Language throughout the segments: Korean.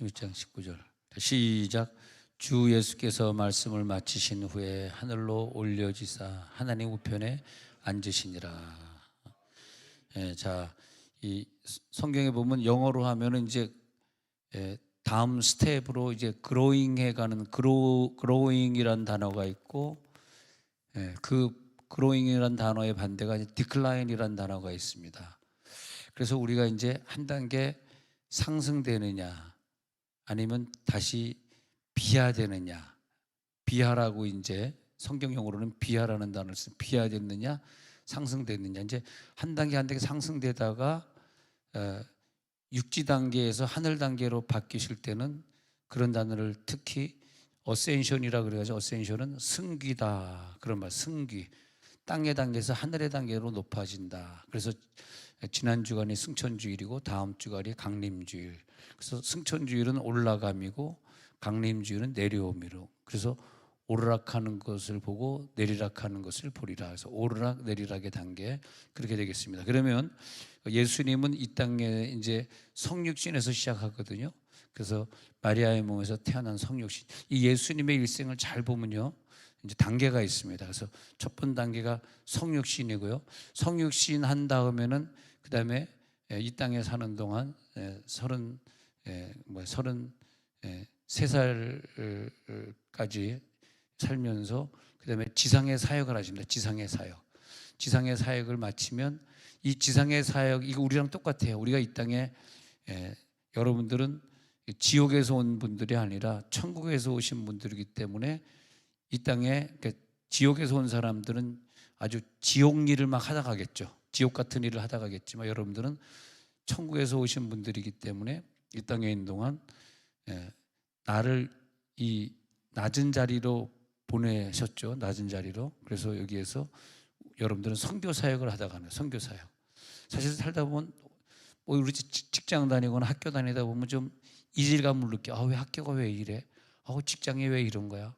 16장 19절 시작. 주 예수께서 말씀을 마치신 후에 하늘로 올려지사 하나님 우편에 앉으시니라. 자, 이 성경에 보면 영어로 하면은 이제 다음 스텝으로 이제 그로잉해가는 그로잉이란 단어가 있고, 그 그로잉이란 단어의 반대가 디클라인이란 단어가 있습니다. 그래서 우리가 이제 한 단계 상승되느냐 아니면 다시 비하되느냐, 비하라고 이제 성경 용어로는 비하라는 단어를 쓰는 비하됐느냐 상승됐느냐, 이제 한 단계 한 단계 상승되다가 육지 단계에서 하늘 단계로 바뀌실 때는 그런 단어를 특히 어센션이라 그래가지고, 어센션은 승귀다 그런 말, 승귀, 땅의 단계에서 하늘의 단계로 높아진다. 그래서 지난 주간이 승천주일이고 다음 주간이 강림주일. 그래서 승천주일은 올라감이고 강림주일은 내려옴이로. 그래서 오르락하는 것을 보고 내리락하는 것을 보리라. 그래서 오르락 내리락의 단계, 그렇게 되겠습니다. 그러면 예수님은 이 땅에 이제 성육신에서 시작하거든요. 그래서 마리아의 몸에서 태어난 성육신. 이 예수님의 일생을 잘 보면요, 이제 단계가 있습니다. 그래서 첫 번째 단계가 성육신이고요. 성육신 한 다음에는 그 다음에 이 땅에 사는 동안 33살까지 살면서 그 다음에 지상의 사역을 하십니다. 지상의 사역. 지상의 사역을 마치면 이 지상의 사역, 이거 우리랑 똑같아요. 우리가 이 땅에 여러분들은 지옥에서 온 분들이 아니라 천국에서 오신 분들이기 때문에 이 땅에 지옥에서 온 사람들은 아주 지옥 일을 막 하다 가겠죠. 지옥 같은 일을 하다 가겠지만 여러분들은 천국에서 오신 분들이기 때문에 이 땅에 있는 동안 나를 이 낮은 자리로 보내셨죠. 낮은 자리로. 그래서 여기에서 여러분들은 선교 사역을 하다 가는, 선교 사역. 사실 살다 보면 우리 직장 다니거나 학교 다니다 보면 좀 이질감을 느껴. 왜 학교가 왜 이래? 직장이 왜 이런 거야?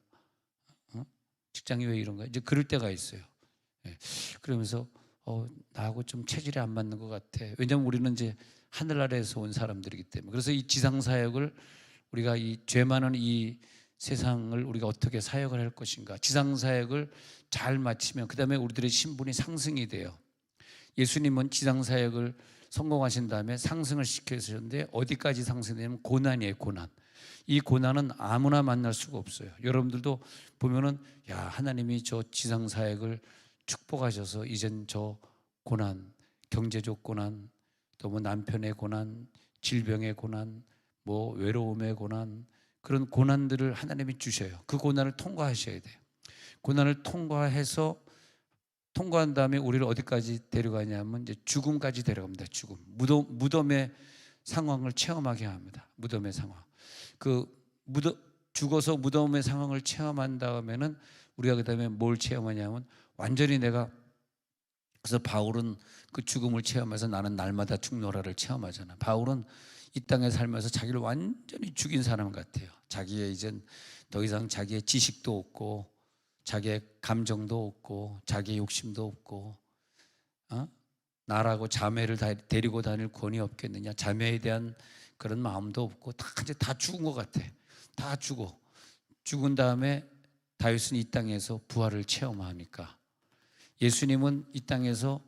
직장이 왜 이런 거야? 이제 그럴 때가 있어요. 그러면서 나하고 좀 체질이 안 맞는 것 같아. 왜냐하면 우리는 이제 하늘나라에서 온 사람들이기 때문에. 그래서 이 지상 사역을 우리가 이 죄 많은 이 세상을 우리가 어떻게 사역을 할 것인가, 지상 사역을 잘 마치면 그 다음에 우리들의 신분이 상승이 돼요. 예수님은 지상 사역을 성공하신 다음에 상승을 시켜주셨는데 어디까지 상승되냐면 고난이에요. 고난. 이 고난은 아무나 만날 수가 없어요. 여러분들도 보면은 하나님이 저 지상 사역을 축복하셔서 이젠 저 고난, 경제적 고난, 또 뭐 남편의 고난, 질병의 고난, 뭐 외로움의 고난, 그런 고난들을 하나님이 주셔요. 그 고난을 통과하셔야 돼요. 고난을 통과한 다음에 우리를 어디까지 데려가냐면 이제 죽음까지 데려갑니다. 죽음. 무덤의 상황을 체험하게 합니다. 무덤의 상황. 죽어서 무덤의 상황을 체험한 다음에는 우리가 그 다음에 뭘 체험하냐면 완전히 그래서 바울은 그 죽음을 체험해서 나는 날마다 죽노라를 체험하잖아. 바울은 이 땅에 살면서 자기를 완전히 죽인 사람 같아요. 자기의 이젠 더 이상 자기의 지식도 없고 자기의 감정도 없고 자기의 욕심도 없고, 나라고 자매를 데리고 다닐 권위 없겠느냐, 자매에 대한 그런 마음도 없고 이제 다 죽은 것 같아. 다 죽은 다음에 다윗은 이 땅에서 부활을 체험하니까, 예수님은 이 땅에서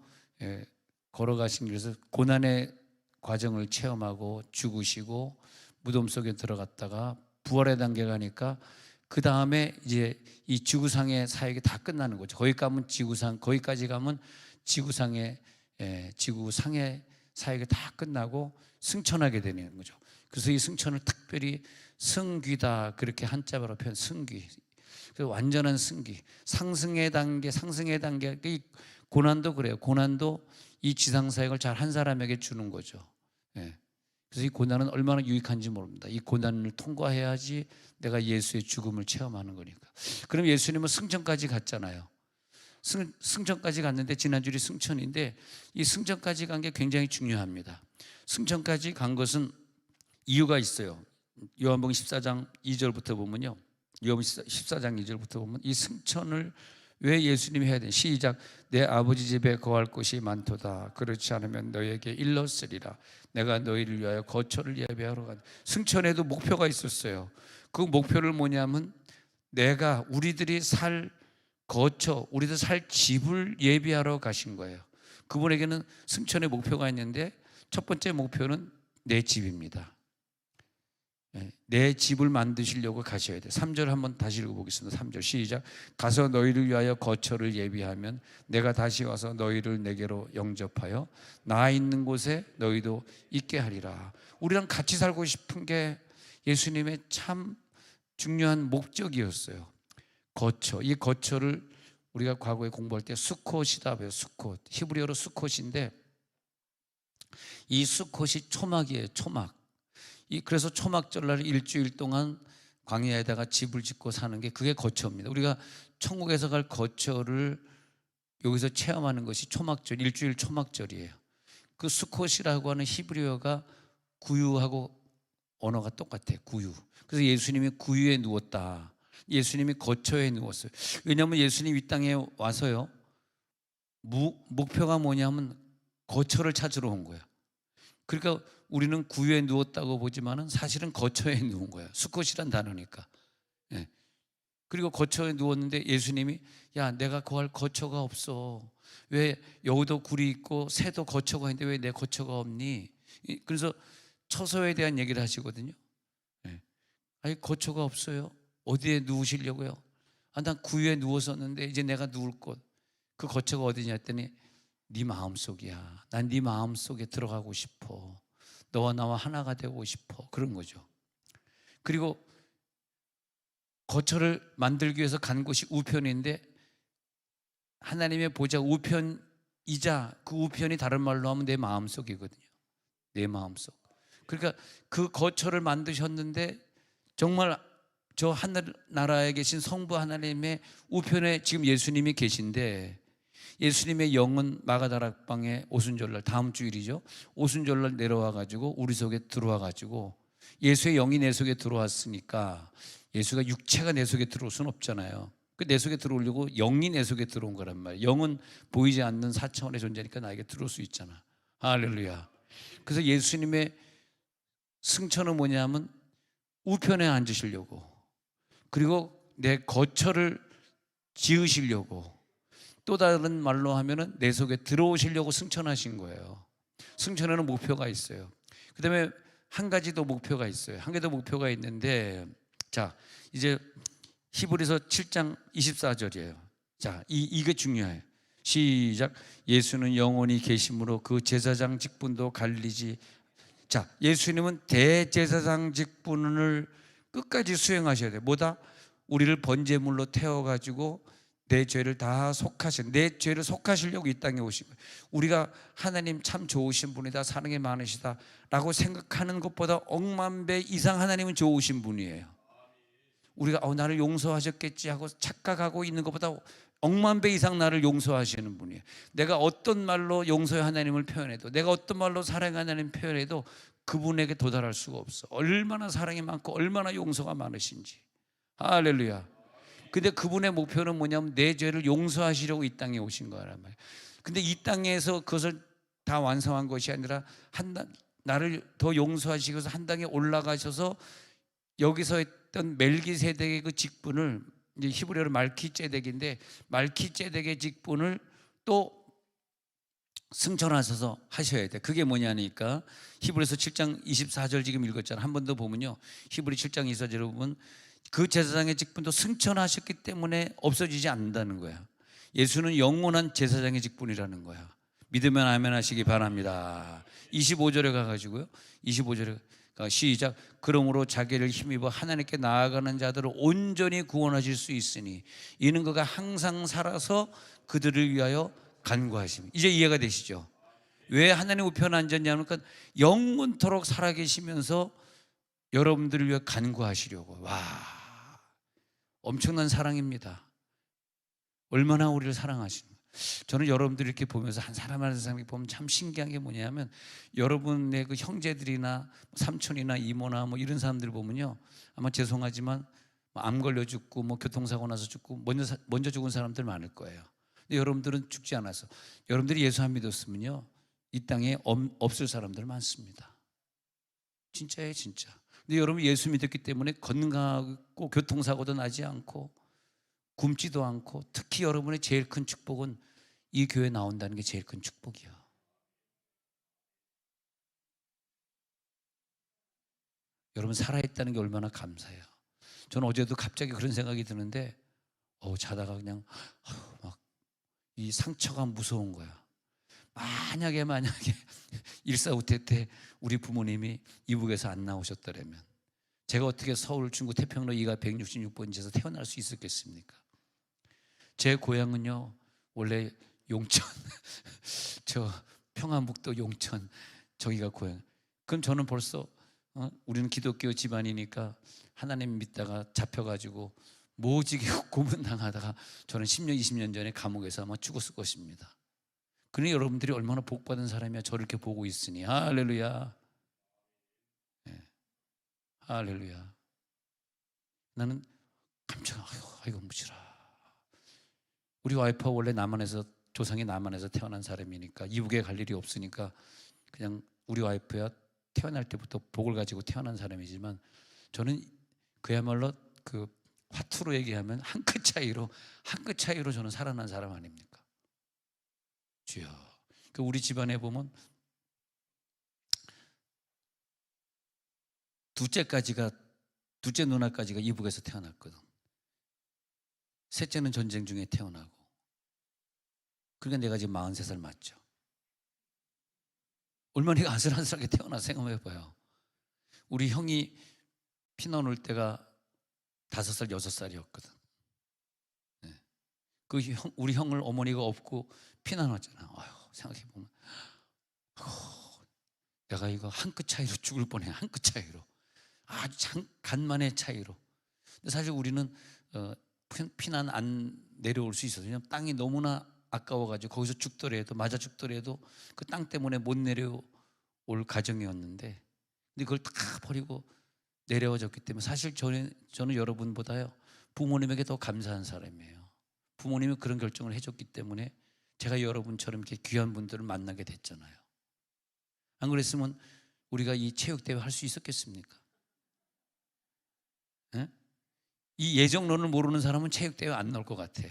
걸어가신 길에서 고난의 과정을 체험하고 죽으시고 무덤 속에 들어갔다가 부활의 단계 가니까 그 다음에 이제 이 지구상의 사역이 다 끝나는 거죠. 거기까지 가면 지구상의 사역이 다 끝나고 승천하게 되는 거죠. 그래서 이 승천을 특별히 승귀다 그렇게 한자로 표현, 승귀. 그래서 완전한 승귀, 상승의 단계. 이 고난도 그래요. 고난도 이 지상 사역을 잘 한 사람에게 주는 거죠. 그래서 이 고난은 얼마나 유익한지 모릅니다. 이 고난을 통과해야지 내가 예수의 죽음을 체험하는 거니까. 그럼 예수님은 승천까지 갔잖아요. 승천까지 갔는데 지난주일이 승천인데 이 승천까지 간 게 굉장히 중요합니다. 승천까지 간 것은 이유가 있어요. 요한복음 14장 2절부터 보면요. 요한복음 14장 2절부터 보면 이 승천을 왜 예수님이 해야 돼? 시작. 내 아버지 집에 거할 곳이 많도다. 그렇지 않으면 너에게 일렀으리라. 내가 너희를 위하여 거처를 예비하러 간다. 승천에도 목표가 있었어요. 그 목표를 뭐냐면 내가 우리들이 살 거처, 우리들 살 집을 예비하러 가신 거예요. 그분에게는 승천의 목표가 있는데 첫 번째 목표는 내 집입니다. 내 집을 만드시려고 가셔야 돼요. 3절 한번 다시 읽어보겠습니다. 3절 시작. 가서 너희를 위하여 거처를 예비하면 내가 다시 와서 너희를 내게로 영접하여 나 있는 곳에 너희도 있게 하리라. 우리랑 같이 살고 싶은 게 예수님의 참 중요한 목적이었어요. 거처. 이 거처를 우리가 과거에 공부할 때 수콧이다 배워요. 수콧. 히브리어로 수콧인데 이 수콧이 초막이에요. 초막. 그래서 초막절날 일주일 동안 광야에다가 집을 짓고 사는 게 그게 거처입니다. 우리가 천국에서 갈 거처를 여기서 체험하는 것이 초막절, 일주일 초막절이에요. 그 수콧이라고 하는 히브리어가 구유하고 언어가 똑같아요. 구유. 그래서 예수님이 구유에 누웠다. 예수님이 거처에 누웠어요. 왜냐하면 예수님 이 땅에 와서요, 목표가 뭐냐면 거처를 찾으러 온 거예요. 그러니까 우리는 구유에 누웠다고 보지만은 사실은 거처에 누운 거예요. 수컷이란 단어니까. 예. 그리고 거처에 누웠는데 예수님이 야, 내가 거할 거처가 없어. 왜 여기도 굴이 있고 새도 거처가 있는데 왜 내 거처가 없니? 그래서 처소에 대한 얘기를 하시거든요. 예. 아니 거처가 없어요. 어디에 누우시려고요? 아, 난 구유에 누웠었는데 이제 내가 누울 곳, 그 거처가 어디냐 했더니 네 마음속이야. 난 네 마음속에 들어가고 싶어. 너와 나와 하나가 되고 싶어. 그런 거죠. 그리고 거처를 만들기 위해서 간 곳이 우편인데 하나님의 보좌 우편이자 그 우편이 다른 말로 하면 내 마음속이거든요. 내 마음속. 그러니까 그 거처를 만드셨는데 정말 저 하늘나라에 계신 성부 하나님의 우편에 지금 예수님이 계신데 예수님의 영은 마가다락방에 오순절날 다음 주일이죠. 오순절날 내려와 가지고 우리 속에 들어와 가지고 예수의 영이 내 속에 들어왔으니까 예수가 육체가 내 속에 들어올 수는 없잖아요. 그 내 속에 들어오려고 영이 내 속에 들어온 거란 말이에요. 영은 보이지 않는 사차원의 존재니까 나에게 들어올 수 있잖아. 할렐루야. 그래서 예수님의 승천은 뭐냐면 우편에 앉으시려고, 그리고 내 거처를 지으시려고, 또 다른 말로 하면은 내 속에 들어오시려고 승천하신 거예요. 승천에는 목표가 있어요. 그 다음에 한 가지 더 목표가 있어요. 한 개 더 목표가 있는데, 자, 이제 히브리서 7장 24절이에요. 자, 이게 중요해요. 시작. 예수는 영원히 계심으로 그 제사장 직분도 갈리지. 자, 예수님은 대제사장 직분을 끝까지 수행하셔야 돼요. 뭐다? 우리를 번제물로 태워가지고 내 죄를 다 속하신, 내 죄를 속하시려고 이 땅에 오신 거예요. 우리가 하나님 참 좋으신 분이다, 사랑이 많으시다 라고 생각하는 것보다 억만 배 이상 하나님은 좋으신 분이에요. 우리가 나를 용서하셨겠지 하고 착각하고 있는 것보다 억만 배 이상 나를 용서하시는 분이에요. 내가 어떤 말로 용서의 하나님을 표현해도, 내가 어떤 말로 사랑의 하나님 표현해도 그분에게 도달할 수가 없어. 얼마나 사랑이 많고 얼마나 용서가 많으신지. 할렐루야. 근데 그분의 목표는 뭐냐면 내 죄를 용서하시려고 이 땅에 오신 거란 말이에요. 근데 이 땅에서 그것을 다 완성한 것이 아니라 나를 더 용서하시기 위해서 한 단계 올라가셔서 여기서 했던 멜기세덱의 그 직분을, 이제 히브리어로 말키ጼ덱인데 말키ጼ덱의 직분을 또 승천하셔서 하셔야 돼. 그게 뭐냐니까 히브리서 7장 24절 지금 읽었잖아요. 한 번 더 보면요, 히브리 7장 24절을 보면 그 제사장의 직분도 승천하셨기 때문에 없어지지 않는다는 거야. 예수는 영원한 제사장의 직분이라는 거야. 믿으면 아멘 하시기 바랍니다. 25절에 가가지고요, 25절에 시작. 그러므로 자기를 힘입어 하나님께 나아가는 자들을 온전히 구원하실 수 있으니 이는 그가 항상 살아서 그들을 위하여 간구하심. 이제 이해가 되시죠? 왜 하나님 우편에 앉았냐면 영원토록 살아계시면서 여러분들을 위해 간구하시려고. 와, 엄청난 사랑입니다. 얼마나 우리를 사랑하시는. 저는 여러분들 이렇게 보면서 한 사람 한 사람 보면 참 신기한 게 뭐냐면, 여러분의 그 형제들이나 삼촌이나 이모나 뭐 이런 사람들 보면요, 아마 죄송하지만 암 걸려 죽고 뭐 교통사고 나서 죽고 먼저 죽은 사람들 많을 거예요. 근데 여러분들은 죽지 않아서, 여러분들이 예수 안 믿었으면요 이 땅에 없을 사람들 많습니다. 진짜예요, 진짜. 근데 여러분 예수 믿었기 때문에 건강하고 교통사고도 나지 않고 굶지도 않고, 특히 여러분의 제일 큰 축복은 이 교회 나온다는 게 제일 큰 축복이야. 여러분 살아있다는 게 얼마나 감사해요. 저는 어제도 갑자기 그런 생각이 드는데 자다가 그냥 막 이 상처가 무서운 거야. 만약에 일사후퇴 때 우리 부모님이 이북에서 안 나오셨더라면 제가 어떻게 서울 중구 태평로 2가 166번지에서 태어날 수 있었겠습니까? 제 고향은요 원래 용천 저 평안북도 용천 저기가 고향. 그럼 저는 벌써 우리는 기독교 집안이니까 하나님 믿다가 잡혀가지고 모지게 고문당하다가 저는 10년 20년 전에 감옥에서 아마 죽었을 것입니다. 그러니 여러분들이 얼마나 복받은 사람이야. 저를 이렇게 보고 있으니. 할렐루야. 네. 할렐루야. 나는 깜짝 아이고 무지라. 우리 와이프가 원래 남한에서, 조상이 남한에서 태어난 사람이니까 이북에 갈 일이 없으니까 그냥 우리 와이프야 태어날 때부터 복을 가지고 태어난 사람이지만 저는 그야말로 그 화투로 얘기하면 한 끗 차이로 저는 살아난 사람 아닙니까? 주여. 그 우리 집안에 보면 둘째 누나까지가 이북에서 태어났거든. 셋째는 전쟁 중에 태어나고. 그러니까 내가 지금 43살 맞죠. 얼마나 내가 아슬아슬하게 태어나 생각해봐요. 우리 형이 피난 올 때가 5살 6살이었거든. 네. 우리 형을 어머니가 업고 피난 왔잖아. 생각해보면 내가 이거 한 끗 차이로 죽을 뻔해. 한 끗 차이로. 아주 간만의 차이로. 근데 사실 우리는 피난 안 내려올 수 있어서, 왜냐하면 땅이 너무나 아까워가지고 거기서 맞아 죽더라도 그 땅 때문에 못 내려올 가정이었는데, 근데 그걸 다 버리고 내려와졌기 때문에 사실 저는 여러분보다요 부모님에게 더 감사한 사람이에요. 부모님이 그런 결정을 해줬기 때문에 제가 여러분처럼 이렇게 귀한 분들을 만나게 됐잖아요. 안 그랬으면 우리가 이 체육대회 할 수 있었겠습니까? 네? 이 예정론을 모르는 사람은 체육대회 안 나올 것 같아.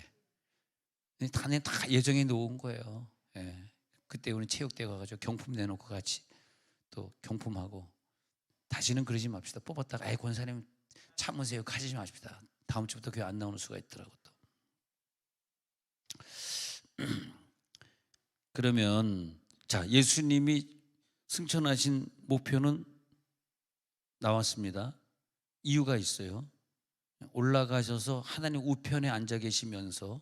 다 예정에 놓은 거예요. 네. 그때 우리 체육대회 가가지고 경품 내놓고 같이 또 경품하고. 다시는 그러지 맙시다. 뽑았다가 권사님 참으세요 가지지 마십시다. 다음 주부터 교회 안 나오는 수가 있더라고 또. 그러면 자, 예수님이 승천하신 목표는 나왔습니다. 이유가 있어요. 올라가셔서 하나님 우편에 앉아 계시면서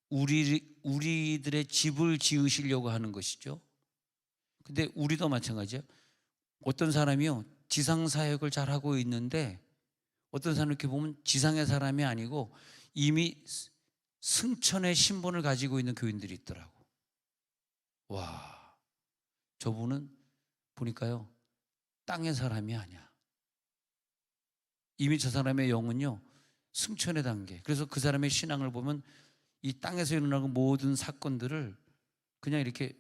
우리들의 집을 지으시려고 하는 것이죠. 근데 우리도 마찬가지예요. 어떤 사람이요 지상 사역을 잘하고 있는데 어떤 사람 이렇게 보면 지상의 사람이 아니고 이미 승천의 신분을 가지고 있는 교인들이 있더라고. 와, 저분은 보니까요 땅의 사람이 아니야. 이미 저 사람의 영은요 승천의 단계. 그래서 그 사람의 신앙을 보면 이 땅에서 일어나는 모든 사건들을 그냥 이렇게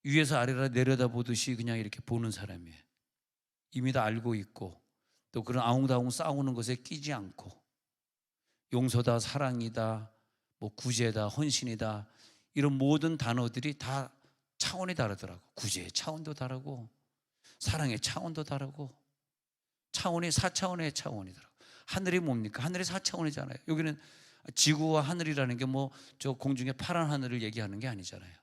위에서 아래로 내려다보듯이 그냥 이렇게 보는 사람이에요. 이미 다 알고 있고 또 그런 아웅다웅 싸우는 것에 끼지 않고 용서다, 사랑이다, 뭐 구제다, 헌신이다, 이런 모든 단어들이 다 차원이 다르더라고. 구제의 차원도 다르고 사랑의 차원도 다르고 차원이 4차원의 차원이더라고. 하늘이 뭡니까? 하늘이 4차원이잖아요. 여기는 지구와 하늘이라는 게 뭐 저 공중의 파란 하늘을 얘기하는 게 아니잖아요.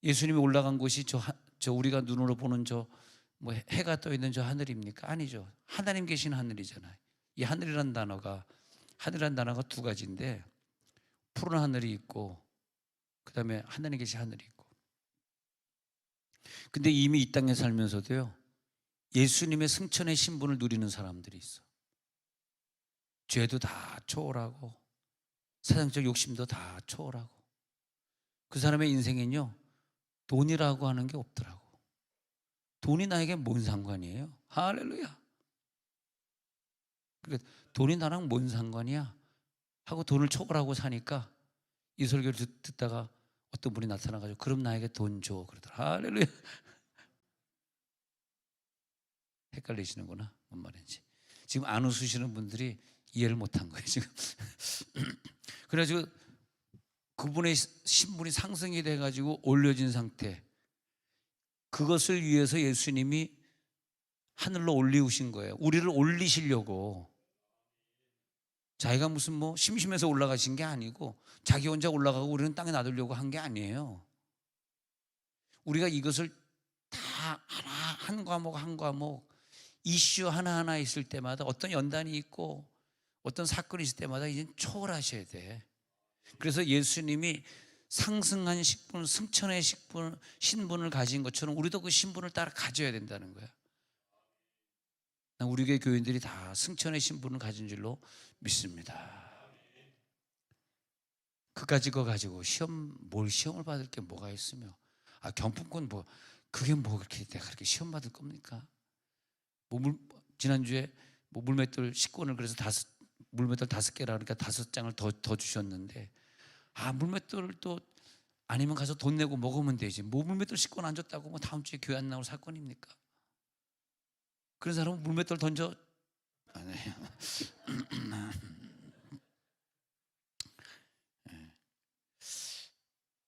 예수님이 올라간 곳이 저 우리가 눈으로 보는 저 뭐 해가 떠 있는 저 하늘입니까? 아니죠. 하나님 계신 하늘이잖아요. 이 하늘이란 단어가 두 가지인데 푸른 하늘이 있고 그다음에 하나님 계신 하늘이 있고. 근데 이미 이 땅에 살면서도요 예수님의 승천의 신분을 누리는 사람들이 있어. 죄도 다 초월하고 세상적 욕심도 다 초월하고. 그 사람의 인생엔요 돈이라고 하는 게 없더라고. 돈이 나에게 뭔 상관이에요? 할렐루야. 그러니까 돈이 나랑 뭔 상관이야 하고 돈을 초월하고 사니까 이 설교를 듣다가 어떤 분이 나타나가지고 그럼 나에게 돈 줘 그러더라. 할렐루야. 헷갈리시는구나 뭔 말인지. 지금 안 웃으시는 분들이 이해를 못한 거예요 지금. 그래가지고 그분의 신분이 상승이 돼가지고 올려진 상태, 그것을 위해서 예수님이 하늘로 올리우신 거예요. 우리를 올리시려고. 자기가 무슨 뭐 심심해서 올라가신 게 아니고 자기 혼자 올라가고 우리는 땅에 놔두려고 한 게 아니에요. 우리가 이것을 다 하나 한 과목 한 과목 이슈 하나하나 있을 때마다 어떤 연단이 있고 어떤 사건이 있을 때마다 이제 초월하셔야 돼. 그래서 예수님이 상승한 식분, 승천의 식분, 신분을 가진 것처럼 우리도 그 신분을 따라 가져야 된다는 거야. 우리 교회 교인들이 다 승천의 신분을 가진 줄로 믿습니다. 그까짓 거 가지고 뭘 시험을 받을 게 뭐가 있으며, 경품권 뭐 그게 뭐 그렇게 내가 그렇게 시험 받을 겁니까? 지난주에 물맷돌 10권을 그래서 물맷돌 5개라 그러니까 5장을 더 주셨는데, 물맷돌을 또 아니면 가서 돈 내고 먹으면 되지. 물맷돌 10권 안 줬다고 뭐 다음 주에 교회 안 나올 사건입니까? 그런 사람은 물맷돌 던져.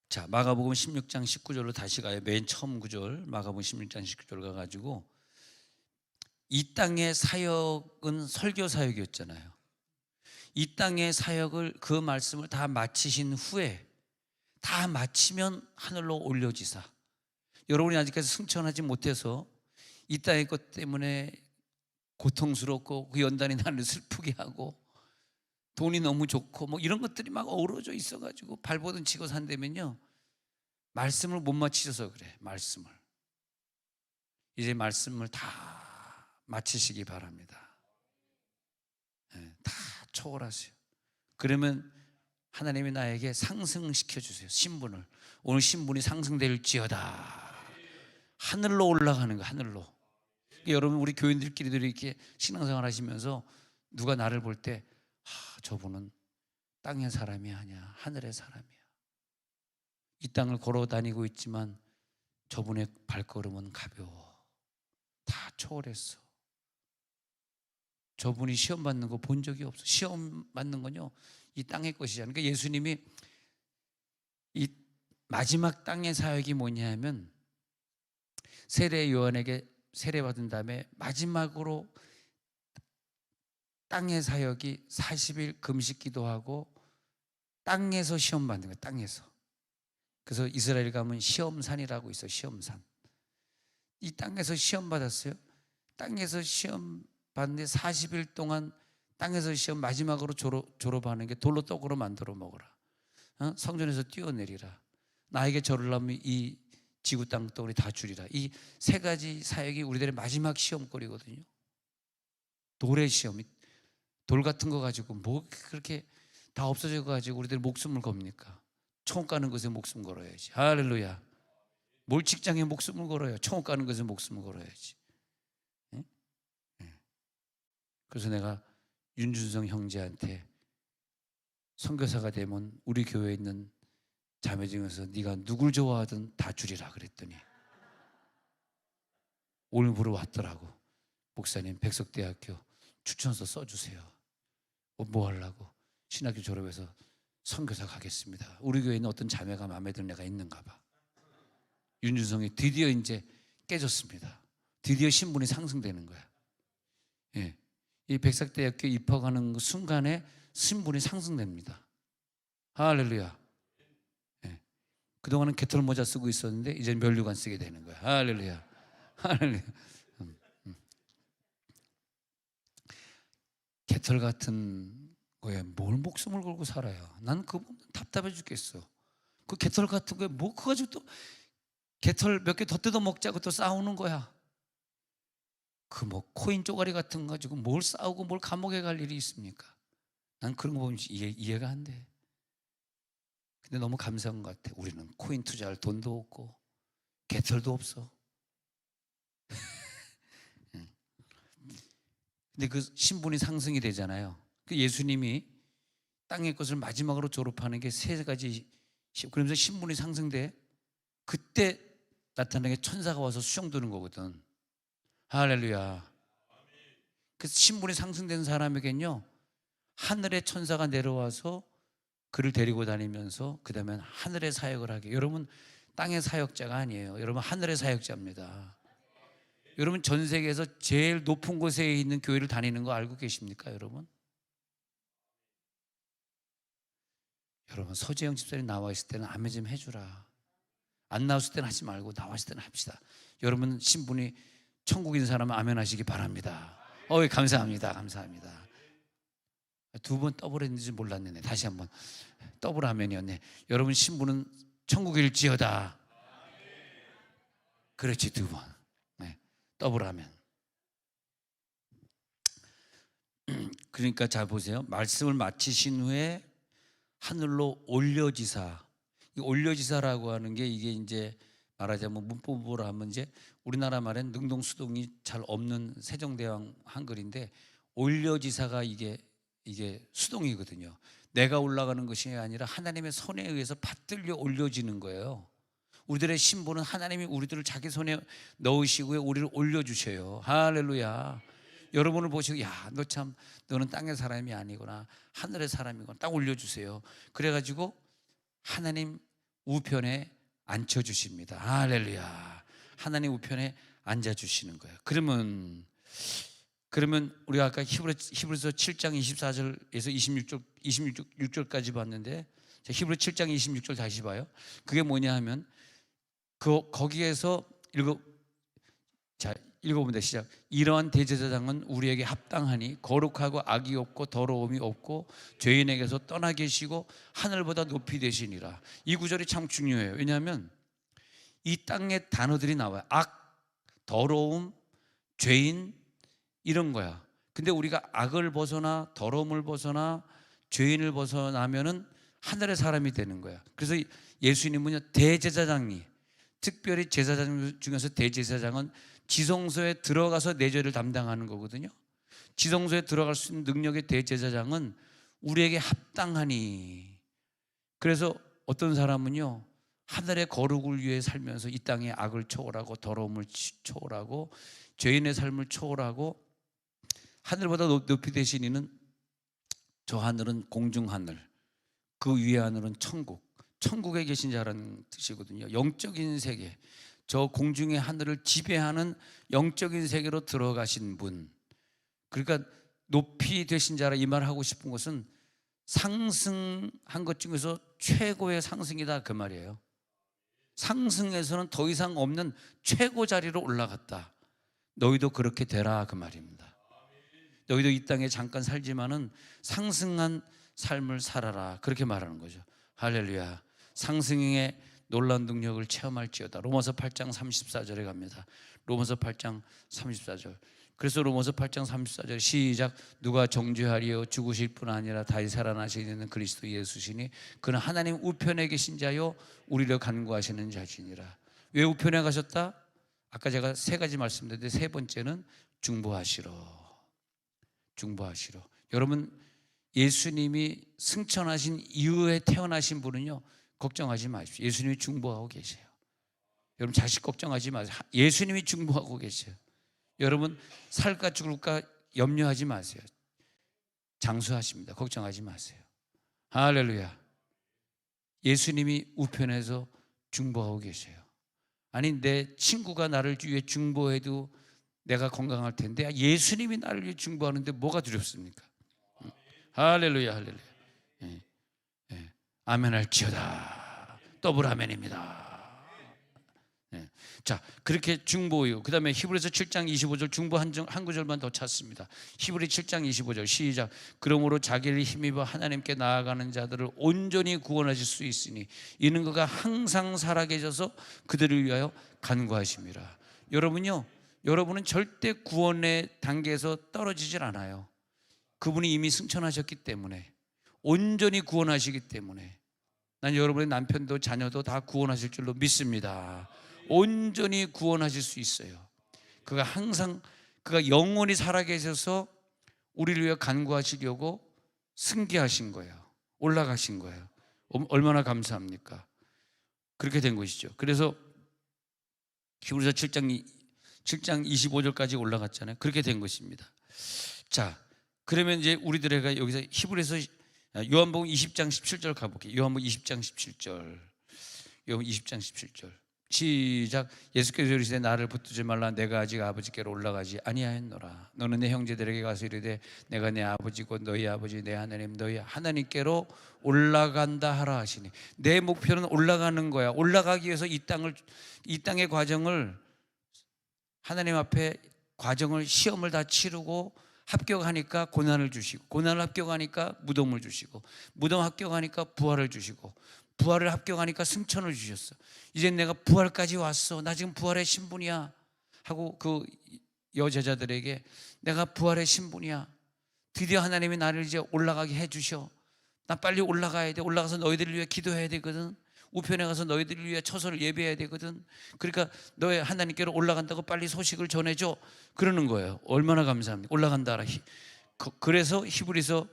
자, 마가복음 16장 19절로 다시 가요. 맨 처음 구절 마가복음 16장 19절 가가지고 이 땅의 사역은 설교 사역이었잖아요. 이 땅의 사역을 그 말씀을 다 마치신 후에 다 마치면 하늘로 올려지사. 여러분이 아직까지 승천하지 못해서 이 땅의 것 때문에 고통스럽고 그 연단이 나를 슬프게 하고 돈이 너무 좋고 뭐 이런 것들이 막 어우러져 있어가지고 발버둥 치고 산다면요, 말씀을 못 마치셔서 그래. 말씀을 이제 말씀을 다 마치시기 바랍니다. 다 초월하세요. 그러면 하나님이 나에게 상승시켜 주세요. 신분을. 오늘 신분이 상승될지어다. 하늘로 올라가는 거, 하늘로. 여러분, 우리 교인들끼리도 이렇게 신앙생활 하시면서 누가 나를 볼 때 저분은 땅의 사람이 아니야, 하늘의 사람이야. 이 땅을 걸어 다니고 있지만 저분의 발걸음은 가벼워. 다 초월했어. 저분이 시험 받는 거 본 적이 없어. 시험 받는 건요, 이 땅의 것이잖아요. 그러니까 예수님이 이 마지막 땅의 사역이 뭐냐 하면 세례 요한에게 세례받은 다음에 마지막으로 땅의 사역이 40일 금식 기도하고 땅에서 시험 받는 거예요. 땅에서. 그래서 이스라엘 가면 시험산이라고 있어요. 시험산. 이 땅에서 시험 받았어요. 땅에서 시험 받는데 40일 동안 땅에서 시험 마지막으로 졸업하는 게 돌로 떡으로 만들어 먹어라. 성전에서 뛰어내리라. 나에게 절을 하면 이 지구 땅덩어리 다 주리라. 이 세 가지 사역이 우리들의 마지막 시험거리거든요. 돌의 시험, 돌 같은 거 가지고 뭐 그렇게 다 없어져 가지고 우리들 목숨을 겁니까? 총 까는 것에 목숨 걸어야지. 할렐루야. 뭘 직장에 목숨을 걸어요? 총 까는 것에 목숨을 걸어야지. 네? 그래서 내가 윤준성 형제한테 선교사가 되면 우리 교회에 있는 자매 중에서 네가 누굴 좋아하든 다 주리라 그랬더니 오늘 보러 왔더라고. 목사님, 백석대학교 추천서 써주세요. 뭐 하려고? 신학교 졸업해서 선교사 가겠습니다. 우리 교회에 있는 어떤 자매가 마음에 드는 애가 있는가 봐. 윤준성이 드디어 이제 깨졌습니다. 드디어 신분이 상승되는 거야. 예. 이 백석대학교 입학하는 그 순간에 신분이 상승됩니다. 할렐루야. 예. 그동안은 개털 모자 쓰고 있었는데 이제 면류관 쓰게 되는 거야. 할렐루야. 할렐루야. 개털 같은 거에 뭘 목숨을 걸고 살아요. 난 그거 답답해 죽겠어. 그 개털 같은 거에 뭐 그거 가지고 또 개털 몇 개 더 뜯어 먹자고 또 싸우는 거야. 그 뭐 코인 쪼가리 같은 거 가지고 뭘 싸우고 뭘 감옥에 갈 일이 있습니까? 난 그런 거 보면 이해가 안 돼. 근데 너무 감사한 것 같아. 우리는 코인 투자할 돈도 없고 개털도 없어. 근데 그 신분이 상승이 되잖아요. 그 예수님이 땅의 것을 마지막으로 졸업하는 게 세 가지, 그러면서 신분이 상승돼. 그때 나타나게 천사가 와서 수정드는 거거든. 할렐루야. 그 신분이 상승된 사람에겐요, 하늘의 천사가 내려와서 그를 데리고 다니면서 그 다음에 하늘의 사역을 하게. 여러분 땅의 사역자가 아니에요. 여러분 하늘의 사역자입니다. 여러분 전 세계에서 제일 높은 곳에 있는 교회를 다니는 거 알고 계십니까, 여러분? 여러분 서재영 집사님 나와 있을 때는 아멘 좀 해주라. 안 나왔을 때는 하지 말고 나왔을 때는 합시다. 여러분 신분이 천국인 사람은 아멘 하시기 바랍니다. 감사합니다. 감사합니다. 두 번 더블 했는지 몰랐네. 다시 한번 더블 아멘이었네. 여러분 신분은 천국일지어다. 그렇지, 두 번. 네, 더블 아멘. 그러니까 잘 보세요. 말씀을 마치신 후에 하늘로 올려지사. 이 올려지사라고 하는 게 이게 이제 말하자면 문법으로 하면 이제 우리나라 말엔 능동수동이 잘 없는 세종대왕 한글인데 올려지사가 이게 수동이거든요. 내가 올라가는 것이 아니라 하나님의 손에 의해서 받들려 올려지는 거예요. 우리들의 신분은 하나님이 우리들을 자기 손에 넣으시고요, 우리를 올려주셔요. 할렐루야. 여러분을 보시고 너는 땅의 사람이 아니구나, 하늘의 사람이구나 딱 올려주세요. 그래가지고 하나님 우편에 앉혀주십니다. 할렐루야. 하나님 우편에 앉아주시는 거예요. 그러면 우리가 아까 히브리서 7장 24절에서 26절까지 봤는데, 히브리 7장 26절 다시 봐요. 그게 뭐냐 하면 거기에서 읽어봅니다. 시작. 이러한 대제사장은 우리에게 합당하니 거룩하고 악이 없고 더러움이 없고 죄인에게서 떠나 계시고 하늘보다 높이 되시니라. 이 구절이 참 중요해요. 왜냐하면 이 땅의 단어들이 나와요. 악, 더러움, 죄인, 이런 거야. 근데 우리가 악을 벗어나 더러움을 벗어나 죄인을 벗어나면은 하늘의 사람이 되는 거야. 그래서 예수님은요, 대제사장이, 특별히 제사장 중에서 대제사장은 지성소에 들어가서 내 죄를 담당하는 거거든요. 지성소에 들어갈 수 있는 능력의 대제사장은 우리에게 합당하니. 그래서 어떤 사람은요, 하늘의 거룩을 위해 살면서 이 땅의 악을 초월하고 더러움을 초월하고 죄인의 삶을 초월하고 하늘보다 높이 되신 이는 저 하늘은 공중하늘, 그 위에 하늘은 천국, 천국에 계신 자라는 뜻이거든요. 영적인 세계, 저 공중의 하늘을 지배하는 영적인 세계로 들어가신 분. 그러니까 높이 되신 자라, 이 말 하고 싶은 것은 상승한 것 중에서 최고의 상승이다, 그 말이에요. 상승에서는 더 이상 없는 최고 자리로 올라갔다. 너희도 그렇게 되라, 그 말입니다. 너희도 이 땅에 잠깐 살지만은 상승한 삶을 살아라, 그렇게 말하는 거죠. 할렐루야. 상승의 놀라운 능력을 체험할지어다. 로마서 8장 34절에 갑니다. 로마서 8장 34절. 그래서 로마서 8장 34절 시작. 누가 정죄하리요, 죽으실 뿐 아니라 다시 살아나시는 그리스도 예수시니 그는 하나님 우편에 계신 자요 우리를 간구하시는 자시니라. 왜 우편에 가셨다? 아까 제가 세 가지 말씀드렸는데 세 번째는 중보하시러. 여러분 예수님이 승천하신 이후에 태어나신 분은요, 걱정하지 마십시오. 예수님이 중보하고 계세요. 여러분 자식 걱정하지 마세요. 예수님이 중보하고 계세요. 여러분 살까 죽을까 염려하지 마세요. 장수하십니다. 걱정하지 마세요. 할렐루야. 예수님이 우편에서 중보하고 계세요. 아니 내 친구가 나를 위해 중보해도 내가 건강할 텐데 예수님이 나를 위해 중보하는데 뭐가 두렵습니까? 할렐루야, 할렐루야. 예, 예. 아멘 할지어다. 더블 아멘입니다. 예. 자, 그렇게 중보요. 그 다음에 히브리서 7장 25절 중보 한 구절만 더 찾습니다. 히브리 7장 25절 시작. 그러므로 자기를 힘입어 하나님께 나아가는 자들을 온전히 구원하실 수 있으니 이는 그가 항상 살아계셔서 그들을 위하여 간구하심이라. 여러분은 절대 구원의 단계에서 떨어지질 않아요. 그분이 이미 승천하셨기 때문에, 온전히 구원하시기 때문에 난 여러분의 남편도 자녀도 다 구원하실 줄로 믿습니다. 온전히 구원하실 수 있어요. 그가 영원히 살아계셔서 우리를 위해 간구하시려고 승계하신 거예요. 올라가신 거예요. 얼마나 감사합니까? 그렇게 된 것이죠. 그래서 히브리서 7장 25절까지 올라갔잖아요. 그렇게 된 것입니다. 자, 그러면 이제 우리들에게 여기서 히브리서 요한복음 20장 17절 가볼게요. 요한복음 20장 17절. 요한복음 20장 17절. 시작. 예수께서 이르시되 나를 붙들지 말라. 내가 아직 아버지께로 올라가지 아니하였노라. 너는 내 형제들에게 가서 이르되 내가 내 아버지고 너희 아버지 내 하나님 너희 하나님께로 올라간다 하라 하시니. 내 목표는 올라가는 거야. 올라가기 위해서 이 땅의 과정을 하나님 앞에 시험을 다 치르고 합격하니까 고난을 주시고, 고난을 합격하니까 무덤을 주시고, 무덤 합격하니까 부활을 주시고, 부활을 합격하니까 승천을 주셨어. 이제 내가 부활까지 왔어. 나 지금 부활의 신분이야 하고 그 여제자들에게 내가 부활의 신분이야. 드디어 하나님이 나를 이제 올라가게 해주셔. 나 빨리 올라가야 돼. 올라가서 너희들을 위해 기도해야 되거든. 우편에 가서 너희들을 위해 처소를 예배해야 되거든. 그러니까 너의 하나님께로 올라간다고 빨리 소식을 전해줘. 그러는 거예요. 얼마나 감사합니까? 올라간다. 그래서 히브리서